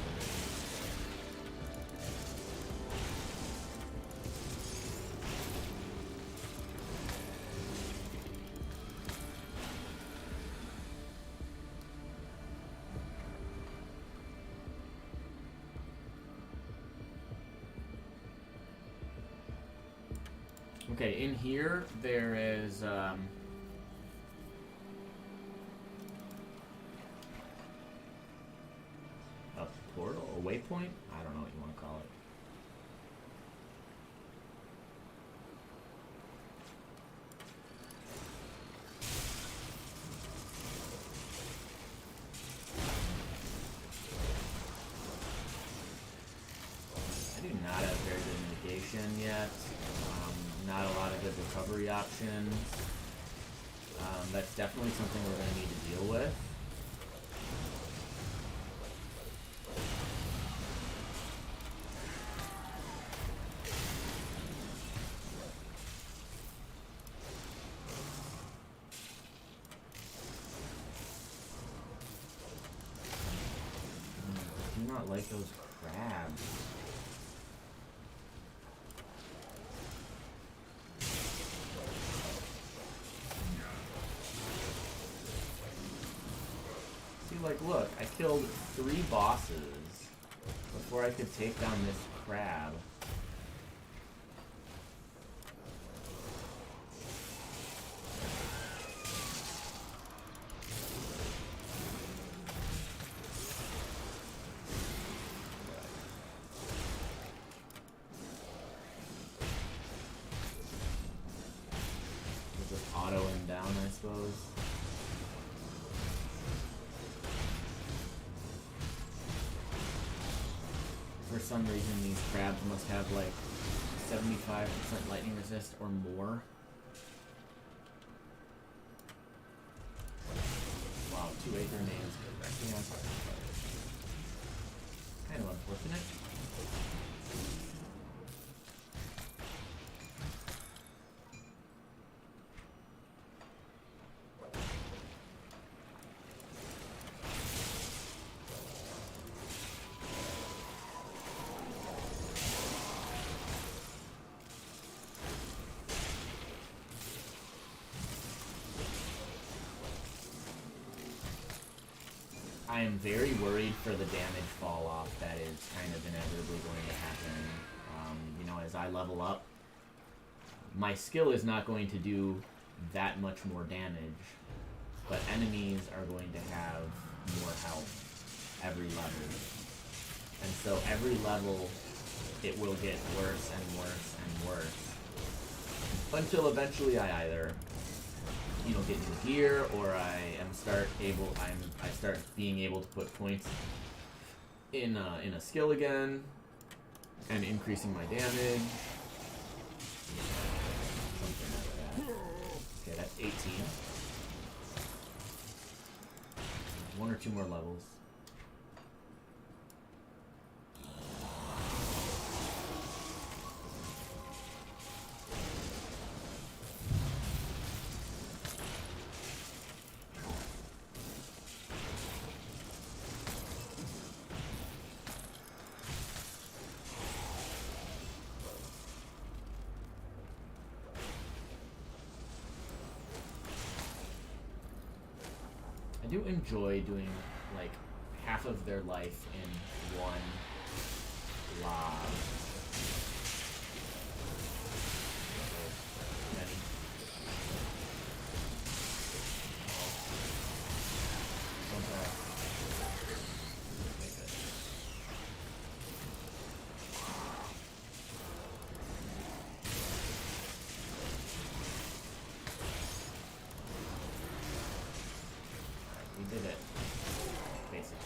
Okay, in here there is a portal, a waypoint? I don't know what you want to call it. I do not have very good mitigation yet. Not a lot of good recovery options. That's definitely something we're going to need to deal with. I do not like those crabs. Like, look, I killed 3 bosses before I could take down this crab. suppose. For some reason, these crabs must have like 75% lightning resist or more. Wow, 2 acre names directly on target. Kind of unfortunate. I am very worried for the damage fall off that is kind of inevitably going to happen. You know, as I level up, my skill is not going to do that much more damage, but enemies are going to have more health every level. And so every level, it will get worse and worse and worse. Until eventually I either, you know, get new gear, or I start being able to put points in a skill again, and increasing my damage. Something like that. Okay, that's 18. 1 or 2 more levels. I do enjoy doing like half of their life in one lob. We did it, basically.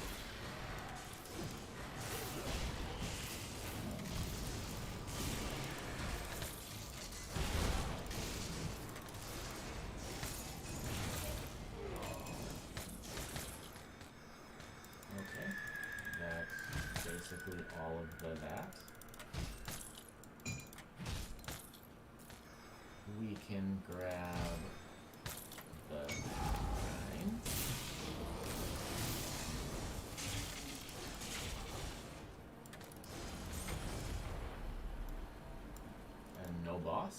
Okay, that's basically all of that. We can grab the grind. And no boss.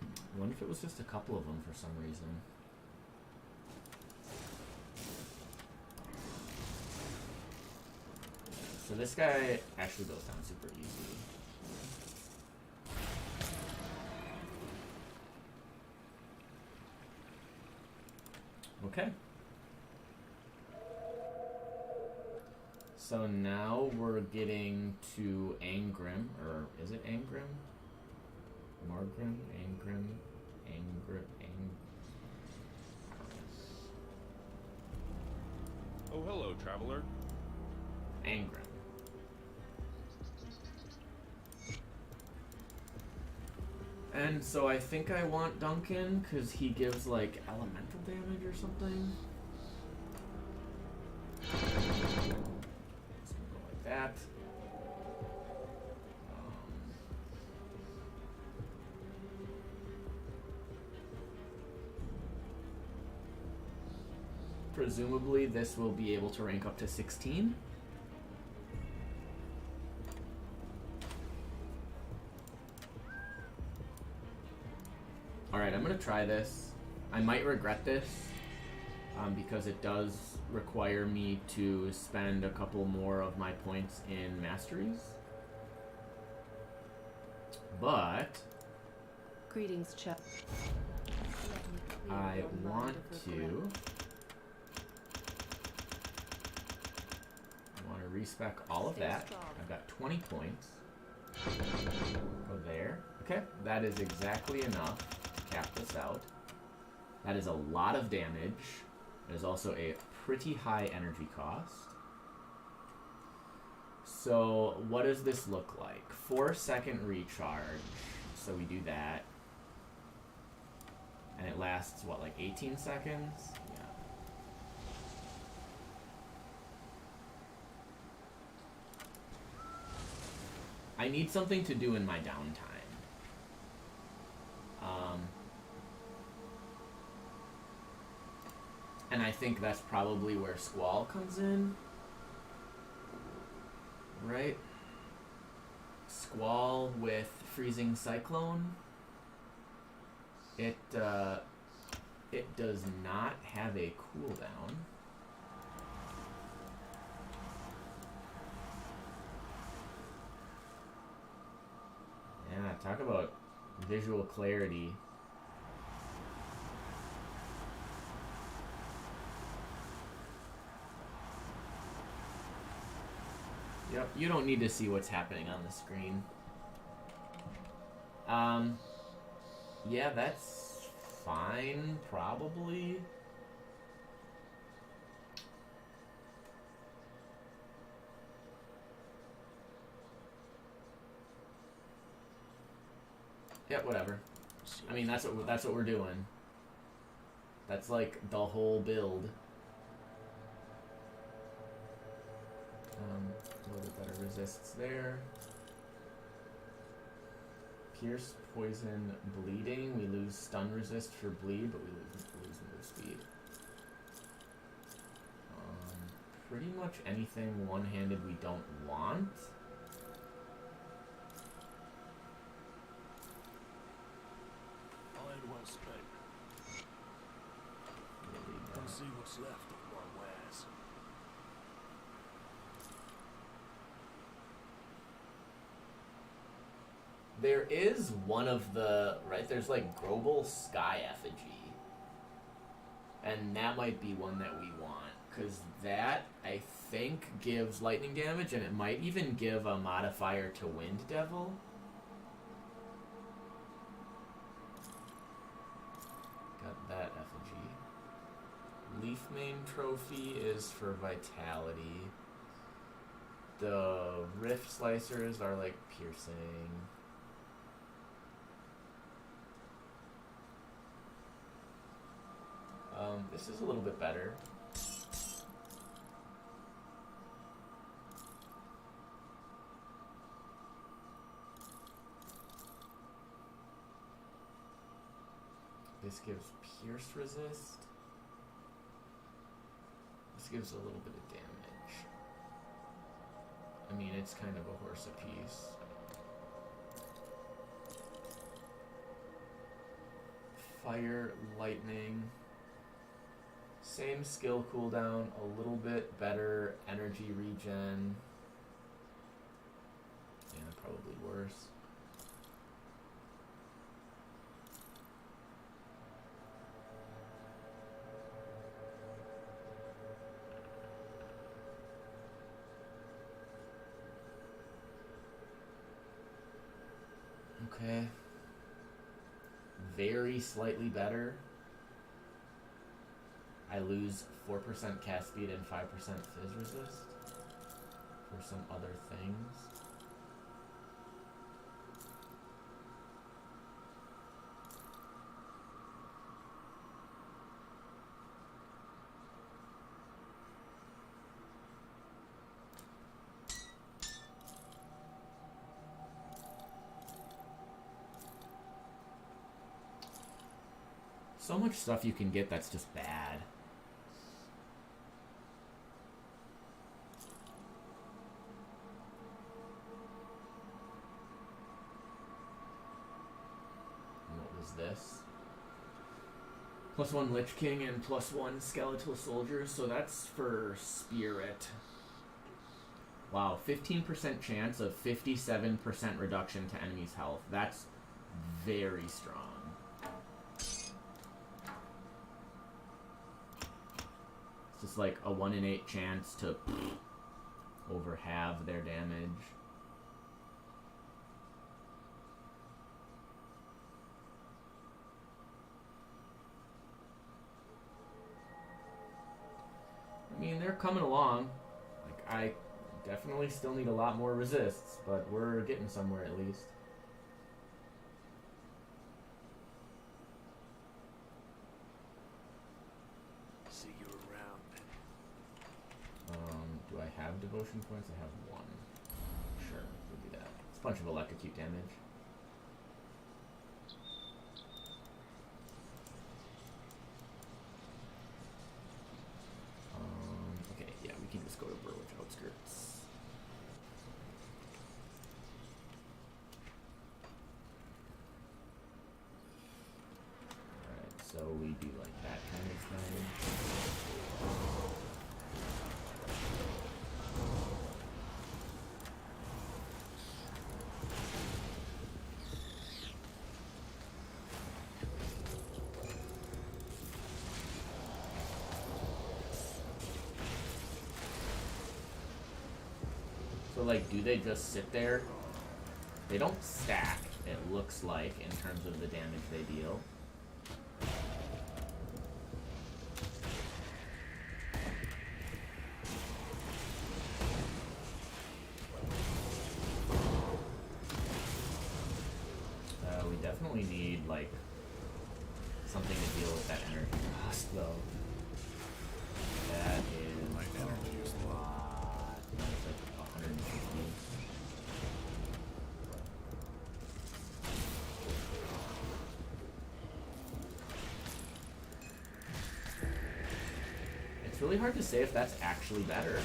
I wonder if it was just a couple of them for some reason. So this guy actually goes down super easy. Okay. So now we're getting to Angrim, or is it Angrim? Margrim? Angrim? Oh, hello, traveler. Angrim. And so I think I want Duncan, because he gives, like, elemental damage or something. It's gonna go like that. Presumably this will be able to rank up to 16. Alright, I'm gonna try this. I might regret this, because it does require me to spend a couple more of my points in masteries. But Greetings, Chuck. I want to respec all of that. I've got 20 points. Go there. Okay, that is exactly enough to cap this out. That is a lot of damage. It is also a pretty high energy cost. So what does this look like? 4-second recharge. So we do that. And it lasts, what, like 18 seconds? Yeah. I need something to do in my downtime. And I think that's probably where Squall comes in. Right? Squall with Freezing Cyclone. It does not have a cooldown. Yeah, talk about visual clarity. Yep, you don't need to see what's happening on the screen. Yeah, that's fine, probably. Yeah, whatever. I mean, that's what we're doing. That's like the whole build. A little bit better resists there. Pierce, poison, bleeding. We lose stun resist for bleed, but we lose move speed. Pretty much anything one-handed we don't want. Iron well spent. Come see what's left of my wares. There is one of the, right, there's like Grobel Sky Effigy. And that might be one that we want. Because that, I think, gives lightning damage, and it might even give a modifier to Wind Devil. Got that effigy. Leaf Mane Trophy is for Vitality. The Rift Slicers are like piercing. This is a little bit better. This gives pierce resist. This gives a little bit of damage. I mean, it's kind of a horse apiece. Fire, lightning. Same skill cooldown, a little bit better energy regen. Yeah, probably worse. Okay. Very slightly better. I lose 4% cast speed and 5% fizz resist for some other things. So much stuff you can get that's just bad. This +1 Lich King and +1 Skeletal Soldier, so that's for Spirit. Wow, 15% chance of 57% reduction to enemies' health. That's very strong. It's just like a 1 in 8 chance to over halve their damage. they're coming along. Like, I definitely still need a lot more resists, but we're getting somewhere at least. See you around, then. Do I have devotion points? I have one. Sure, we'll do that. It's a bunch of electrocute damage. Okay, yeah, we can just go to Burwich Outskirts. Alright, so we do like that kind of thing. So, like, do they just sit there? They don't stack, it looks like, in terms of the damage they deal. We definitely need, like, something to deal with that energy cost, though. That is a lot. That's like 150. It's really hard to say if that's actually better.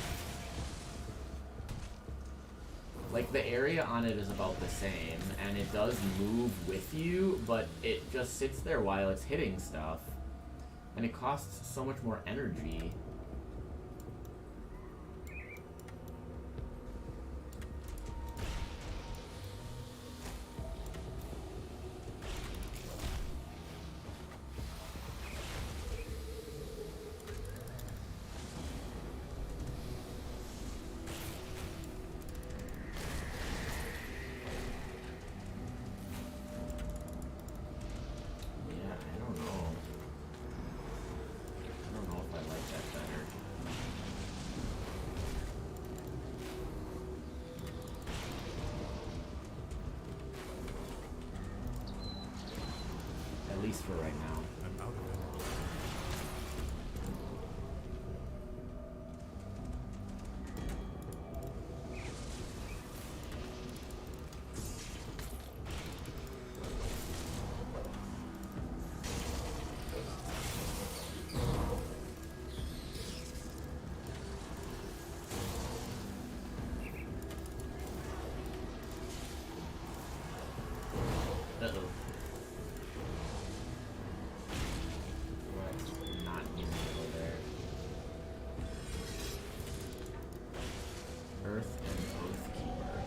Like, the area on it is about the same, and it does move with you, but it just sits there while it's hitting stuff. And it costs so much more energy. At least for right now. I'm out of it. Uh-oh. Right. Not even go there. Earth and Oathkeeper.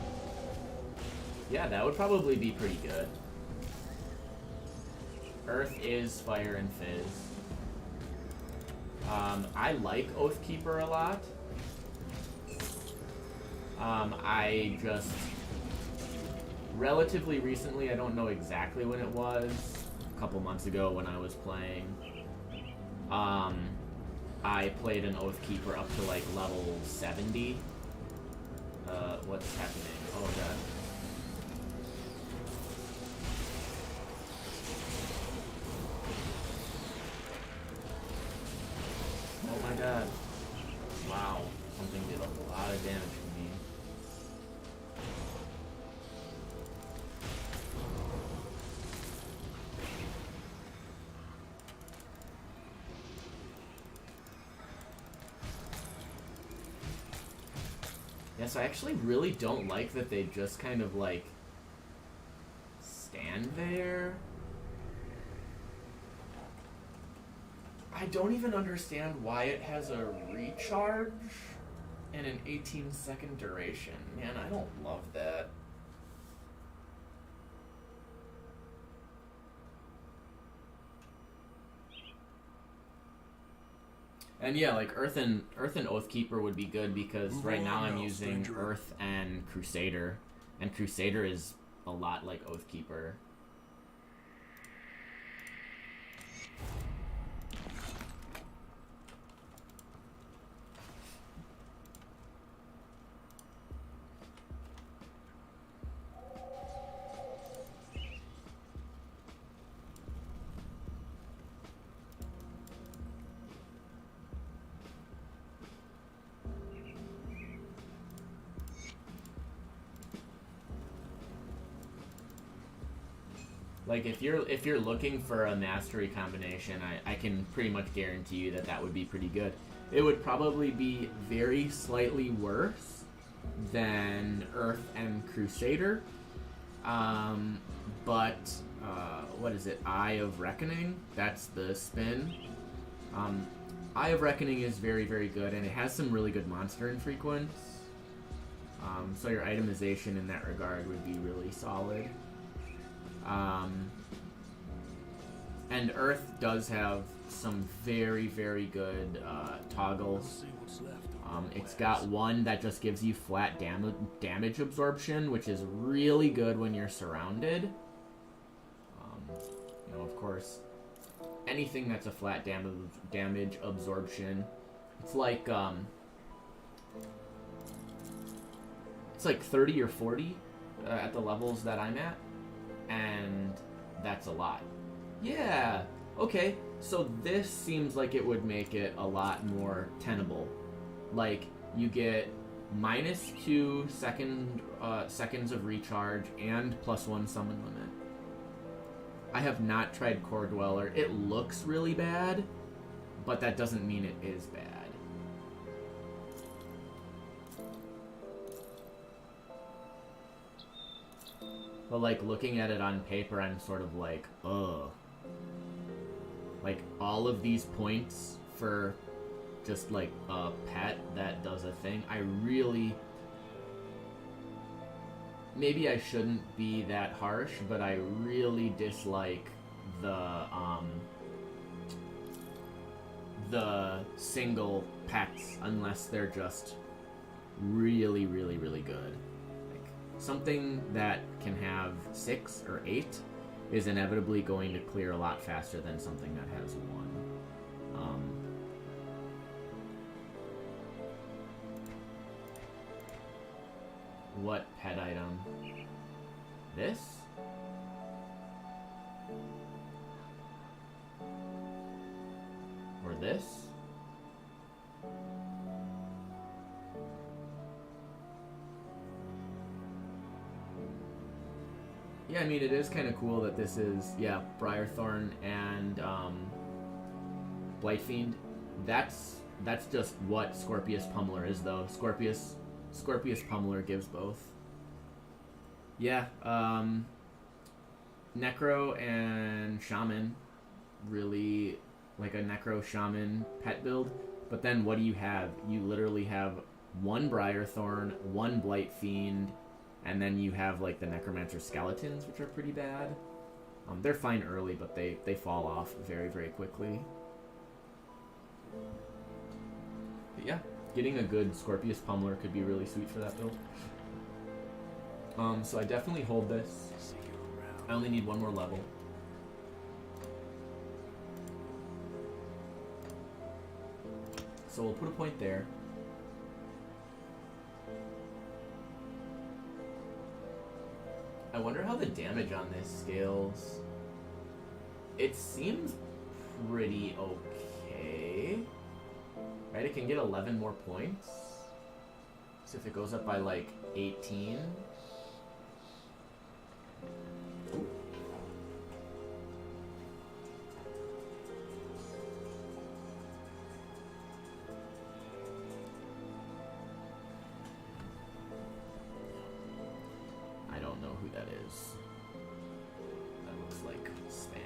Yeah, that would probably be pretty good. Earth is Fire and Fizz. I like Oathkeeper a lot. I just relatively recently, I don't know exactly when it was, a couple months ago when I was playing, I played an Oathkeeper up to like level 70. What's happening? Oh god. Oh my god. Wow. Something did a lot of damage to me. Yeah, so I actually really don't like that they just kind of like stand there. I don't even understand why it has a recharge and an 18-second duration. Man, I don't love that. And yeah, like Earth and Oathkeeper would be good because Move right now on I'm now, using stranger. Earth and Crusader, and Crusader is a lot like Oathkeeper. Like if you're looking for a mastery combination, I can pretty much guarantee you that would be pretty good. It would probably be very slightly worse than Earth and Crusader. But what is it? Eye of Reckoning? That's the spin. Eye of Reckoning is very, very good, and it has some really good monster infrequence. So your itemization in that regard would be really solid. And Earth does have some very, very good toggles. See what's left. It's got one that just gives you flat damage absorption, which is really good when you're surrounded. You know, of course, anything that's a flat damage absorption, it's like 30 or 40 at the levels that I'm at, and that's a lot. Yeah, okay, so this seems like it would make it a lot more tenable. Like, you get -2 seconds of recharge and +1 summon limit. I have not tried Core Dweller. It looks really bad, but that doesn't mean it is bad. But, like, looking at it on paper, I'm sort of like, ugh. Like, all of these points for just, like, a pet that does a thing, I really... Maybe I shouldn't be that harsh, but I really dislike the single pets unless they're just really, really, really good. Like, something that can have 6 or 8 is inevitably going to clear a lot faster than something that has 1. What pet item? This? Or this? Yeah, I mean, it is kind of cool that this is, yeah, Briarthorn and Blightfiend. That's just what Scorpius Pummeler is, though. Scorpius Pummeler gives both. Yeah, Necro and Shaman, really like a Necro Shaman pet build. But then what do you have? You literally have one Briarthorn, one Blightfiend, and then you have like the Necromancer Skeletons, which are pretty bad. They're fine early, but they fall off very, very quickly. But yeah. Getting a good Scorpius Pummeler could be really sweet for that build. So I definitely hold this. See you around. I only need one more level. So we'll put a point there. I wonder how the damage on this scales. It seems pretty okay. Right, it can get 11 more points. So if it goes up by like 18. Ooh. I don't know who that is. That looks like spam.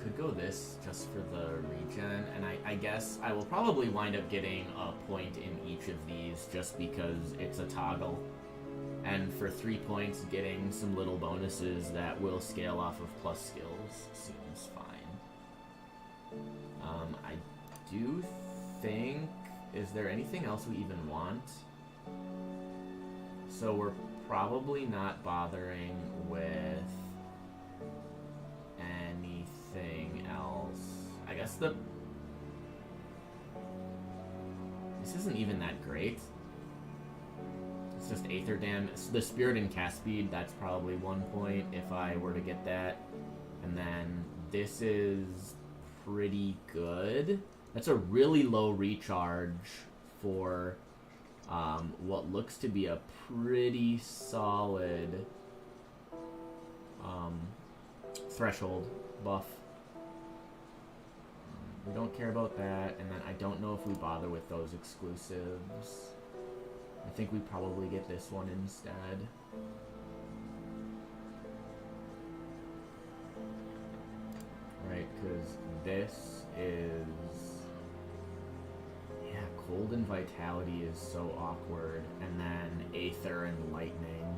Could go this just for the regen, and I guess I will probably wind up getting a point in each of these just because it's a toggle. And for 3 points, getting some little bonuses that will scale off of plus skills seems fine. I do think... Is there anything else we even want? So we're probably not bothering with anything else. I guess this isn't even that great. It's just Aether Dam. The Spirit and Cast Speed, that's probably 1 point if I were to get that. And then this is pretty good. That's a really low recharge for what looks to be a pretty solid threshold buff. We don't care about that, and then I don't know if we bother with those exclusives. I think we probably get this one instead. Right, because this is... Yeah, Cold and Vitality is so awkward, and then Aether and Lightning.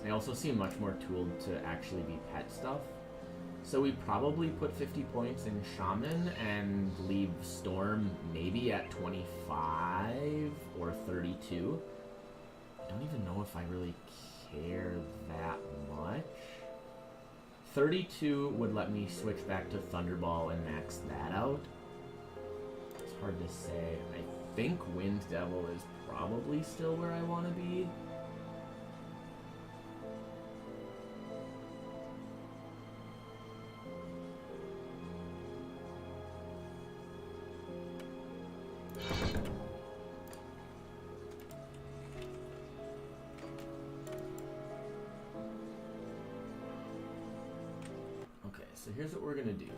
They also seem much more tooled to actually be pet stuff. So we probably put 50 points in Shaman and leave Storm maybe at 25 or 32. I don't even know if I really care that much. 32 would let me switch back to Thunderball and max that out. It's hard to say. I think Wind Devil is probably still where I want to be. So here's what we're gonna do.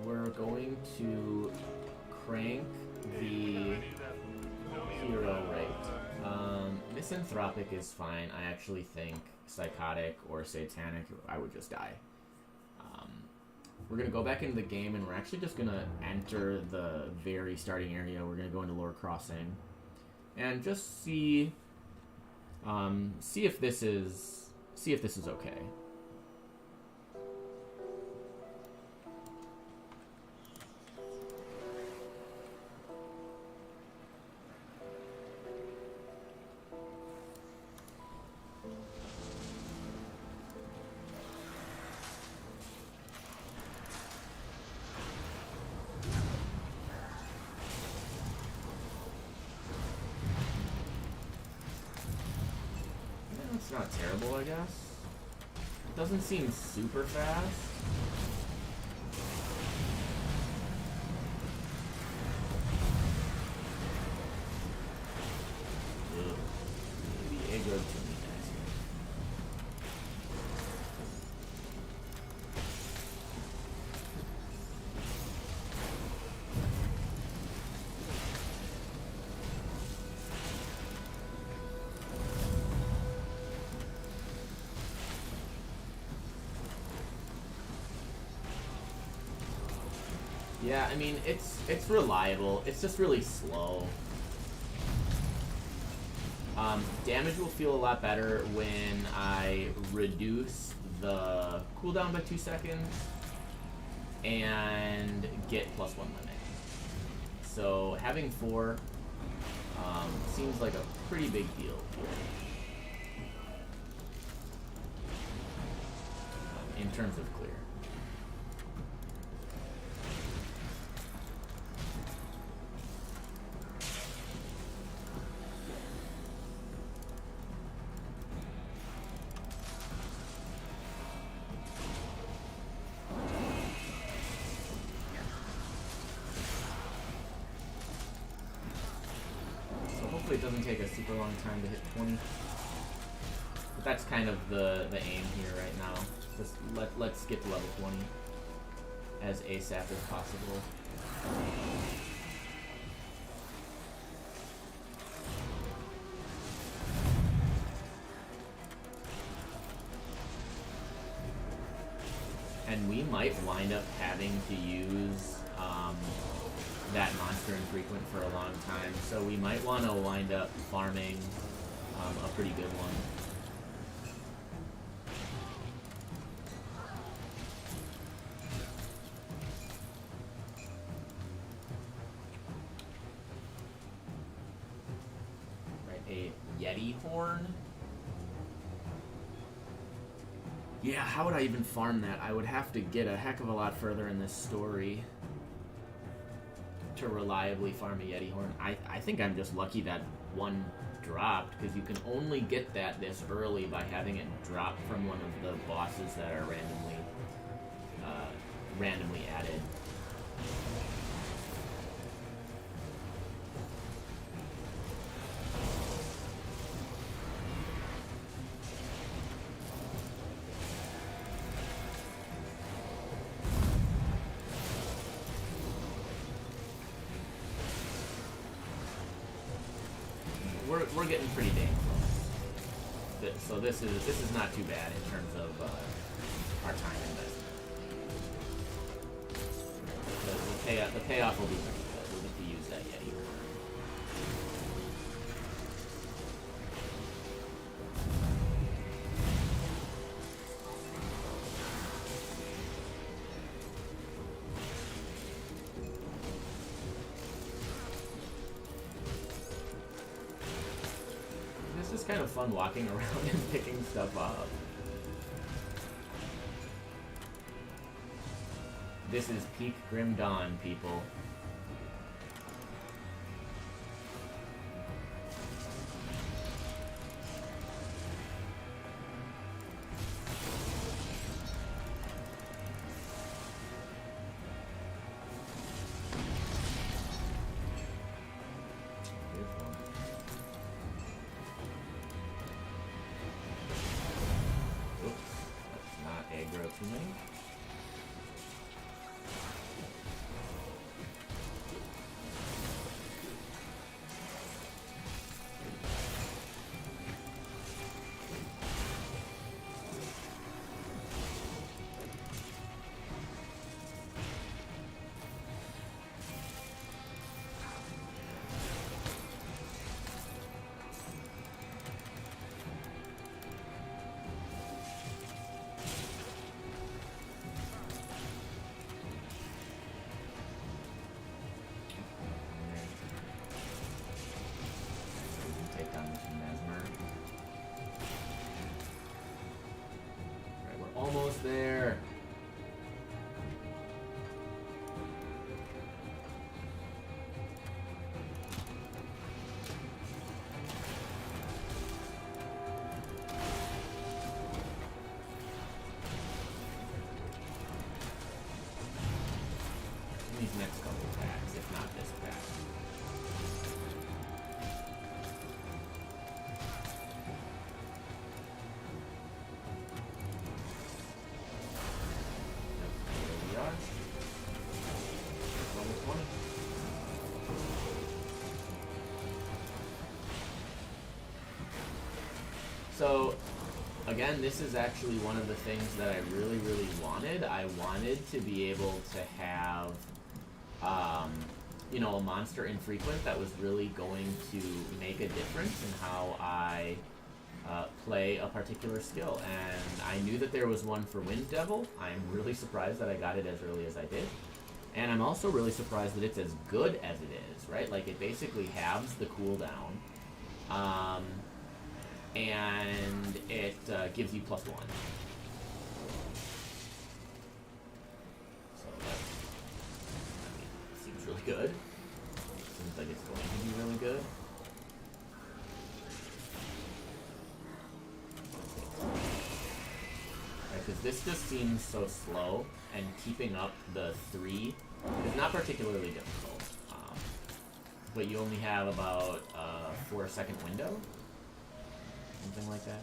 We're going to crank the hero rate. Misanthropic is fine. I actually think Psychotic or Satanic, I would just die. We're gonna go back into the game, and we're actually just gonna enter the very starting area. We're gonna go into Lore Crossing, and just see if this is okay. It's not terrible, I guess. It doesn't seem super fast. Ugh. Maybe aggro to me guys. Yeah, I mean, it's reliable. It's just really slow. Damage will feel a lot better when I reduce the cooldown by 2 seconds and get +1 limit. So having 4 seems like a pretty big deal here. In terms of clear. It doesn't take a super long time to hit 20. But that's kind of the aim here right now. Just let's get to level 20 as ASAP as possible. And we might wind up having to use that monster infrequent for a long time, so we might want to wind up farming a pretty good one. Right, a Yeti horn. Yeah, how would I even farm that? I would have to get a heck of a lot further in this story to reliably farm a Yeti horn. I think I'm just lucky that one dropped, because you can only get that this early by having it drop from one of the bosses that are randomly added. we're getting pretty dang close. So this is not too bad in terms of our time investment. The payoff will be pretty good. We'll get to use that Yeti. This is kind of fun walking around and picking stuff up. This is peak Grim Dawn, people. Oops, that's not aggro to me. Take down this Mesmer. Alright, we're almost there. These next couple packs, if not this pack. There we are. Level 20. So, again, this is actually one of the things that I really, really wanted. I wanted to be able to have, you know, a monster infrequent that was really going to make a difference in how I play a particular skill. And I knew that there was one for Wind Devil. I'm really surprised that I got it as early as I did. And I'm also really surprised that it's as good as it is, right? Like, it basically halves the cooldown. And it gives you +1. So that, seems really good. Seems like it's going to be really good. Right, because this just seems so slow, and keeping up the 3 is not particularly difficult. But you only have about a 4-second window. Something like that.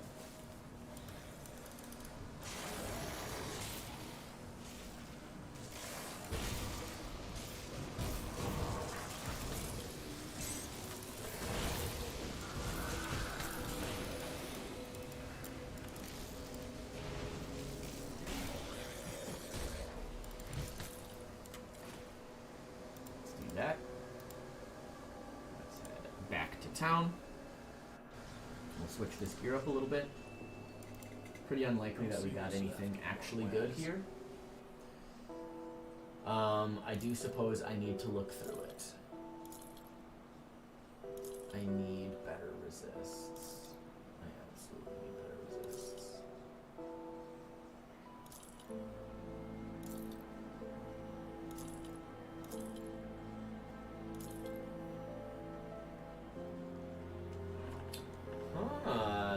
Let's do that. Let's head back to town. We'll switch this gear up a little bit. Pretty unlikely that we got anything actually good here. I do suppose I need to look through it. I need better resists. I absolutely need better resists.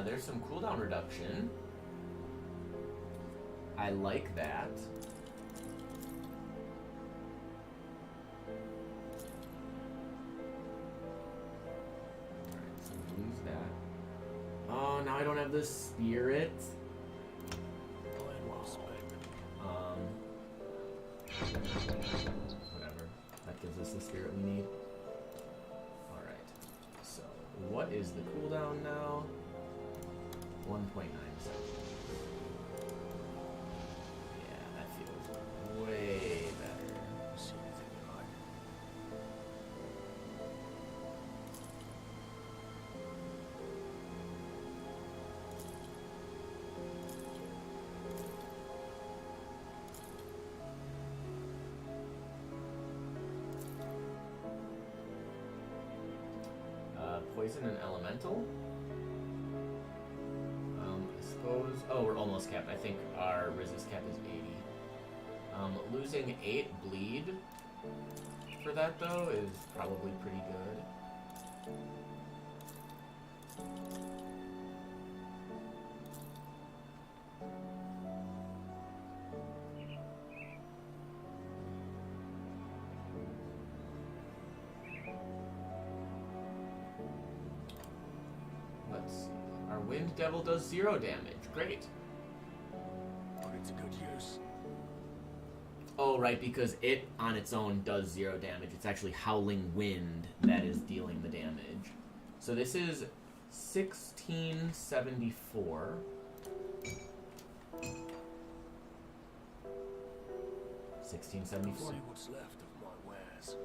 There's some cooldown reduction. I like that. Alright, so we lose that. Oh, now I don't have the spirit. Whatever. That gives us the spirit we need. Alright. So, what what is the cooldown now? 1.9 seconds. Yeah, that feels way better. See anything you like? Poison and elemental. I suppose. Oh, we're almost capped. I think our resist cap is 80. Losing 8 bleed for that though is probably pretty good. Let's see. Our Wind Devil does 0 damage. Great. Put it to good use. Oh, right, because it on its own does 0 damage. It's actually Howling Wind that is dealing the damage. So this is 1674. See 1674. what's left of my wares.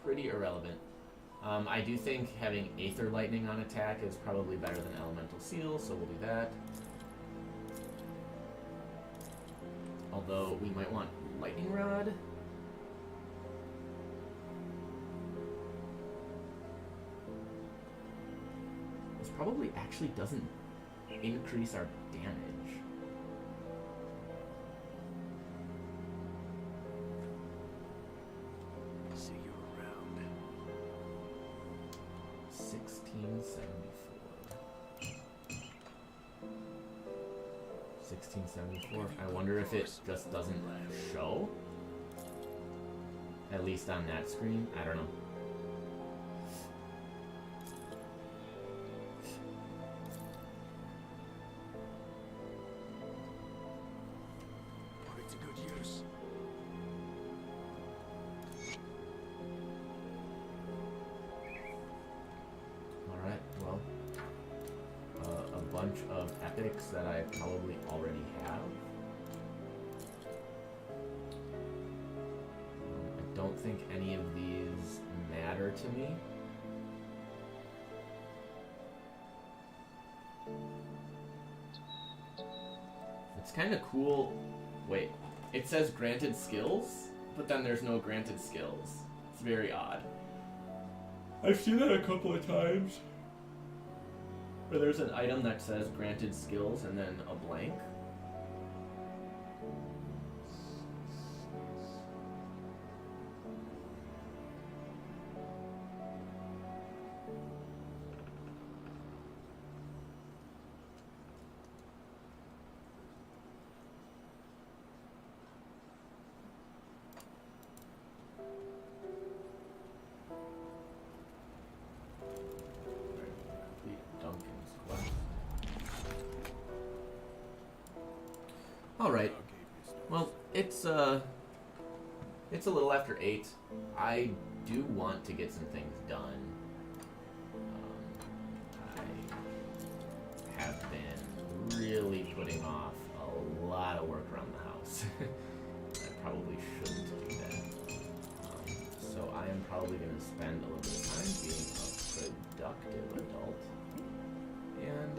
Pretty irrelevant. I do think having Aether Lightning on attack is probably better than Elemental Seal, so we'll do that. Although we might want Lightning Rod. This probably actually doesn't increase our damage. See you around. 1674. 1674. I wonder if it just doesn't show. At least on that screen. I don't know. Put it to good use. Alright, well. A bunch of epics that I probably already have. I don't think any of these matter to me. It's kind of cool. Wait, it says granted skills, but then there's no granted skills. It's very odd. I've seen that a couple of times. Where there's an item that says granted skills and then a blank. Duncan's Quest. Alright. Well, it's a little after 8. I do want to get some things done. I have been really putting off a lot of work around the house. I probably shouldn't do that. So I am probably going to spend a little bit of time being a productive adult. And,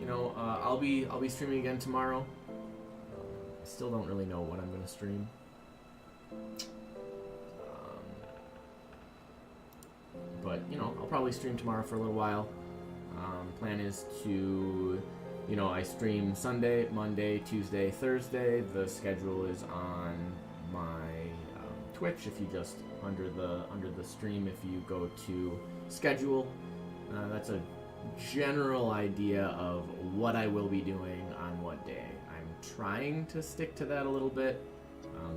you know, I'll be streaming again tomorrow. I still don't really know what I'm going to stream. But, you know, I'll probably stream tomorrow for a little while. Plan is to, you know, I stream Sunday, Monday, Tuesday, Thursday. The schedule is on my Twitch. If you just under the stream, if you go to schedule, that's a general idea of what I will be doing on what day. I'm trying to stick to that a little bit,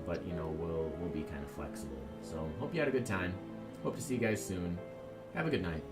but you know, we'll be kind of flexible. So hope you had a good time. Hope to see you guys soon. Have a good night.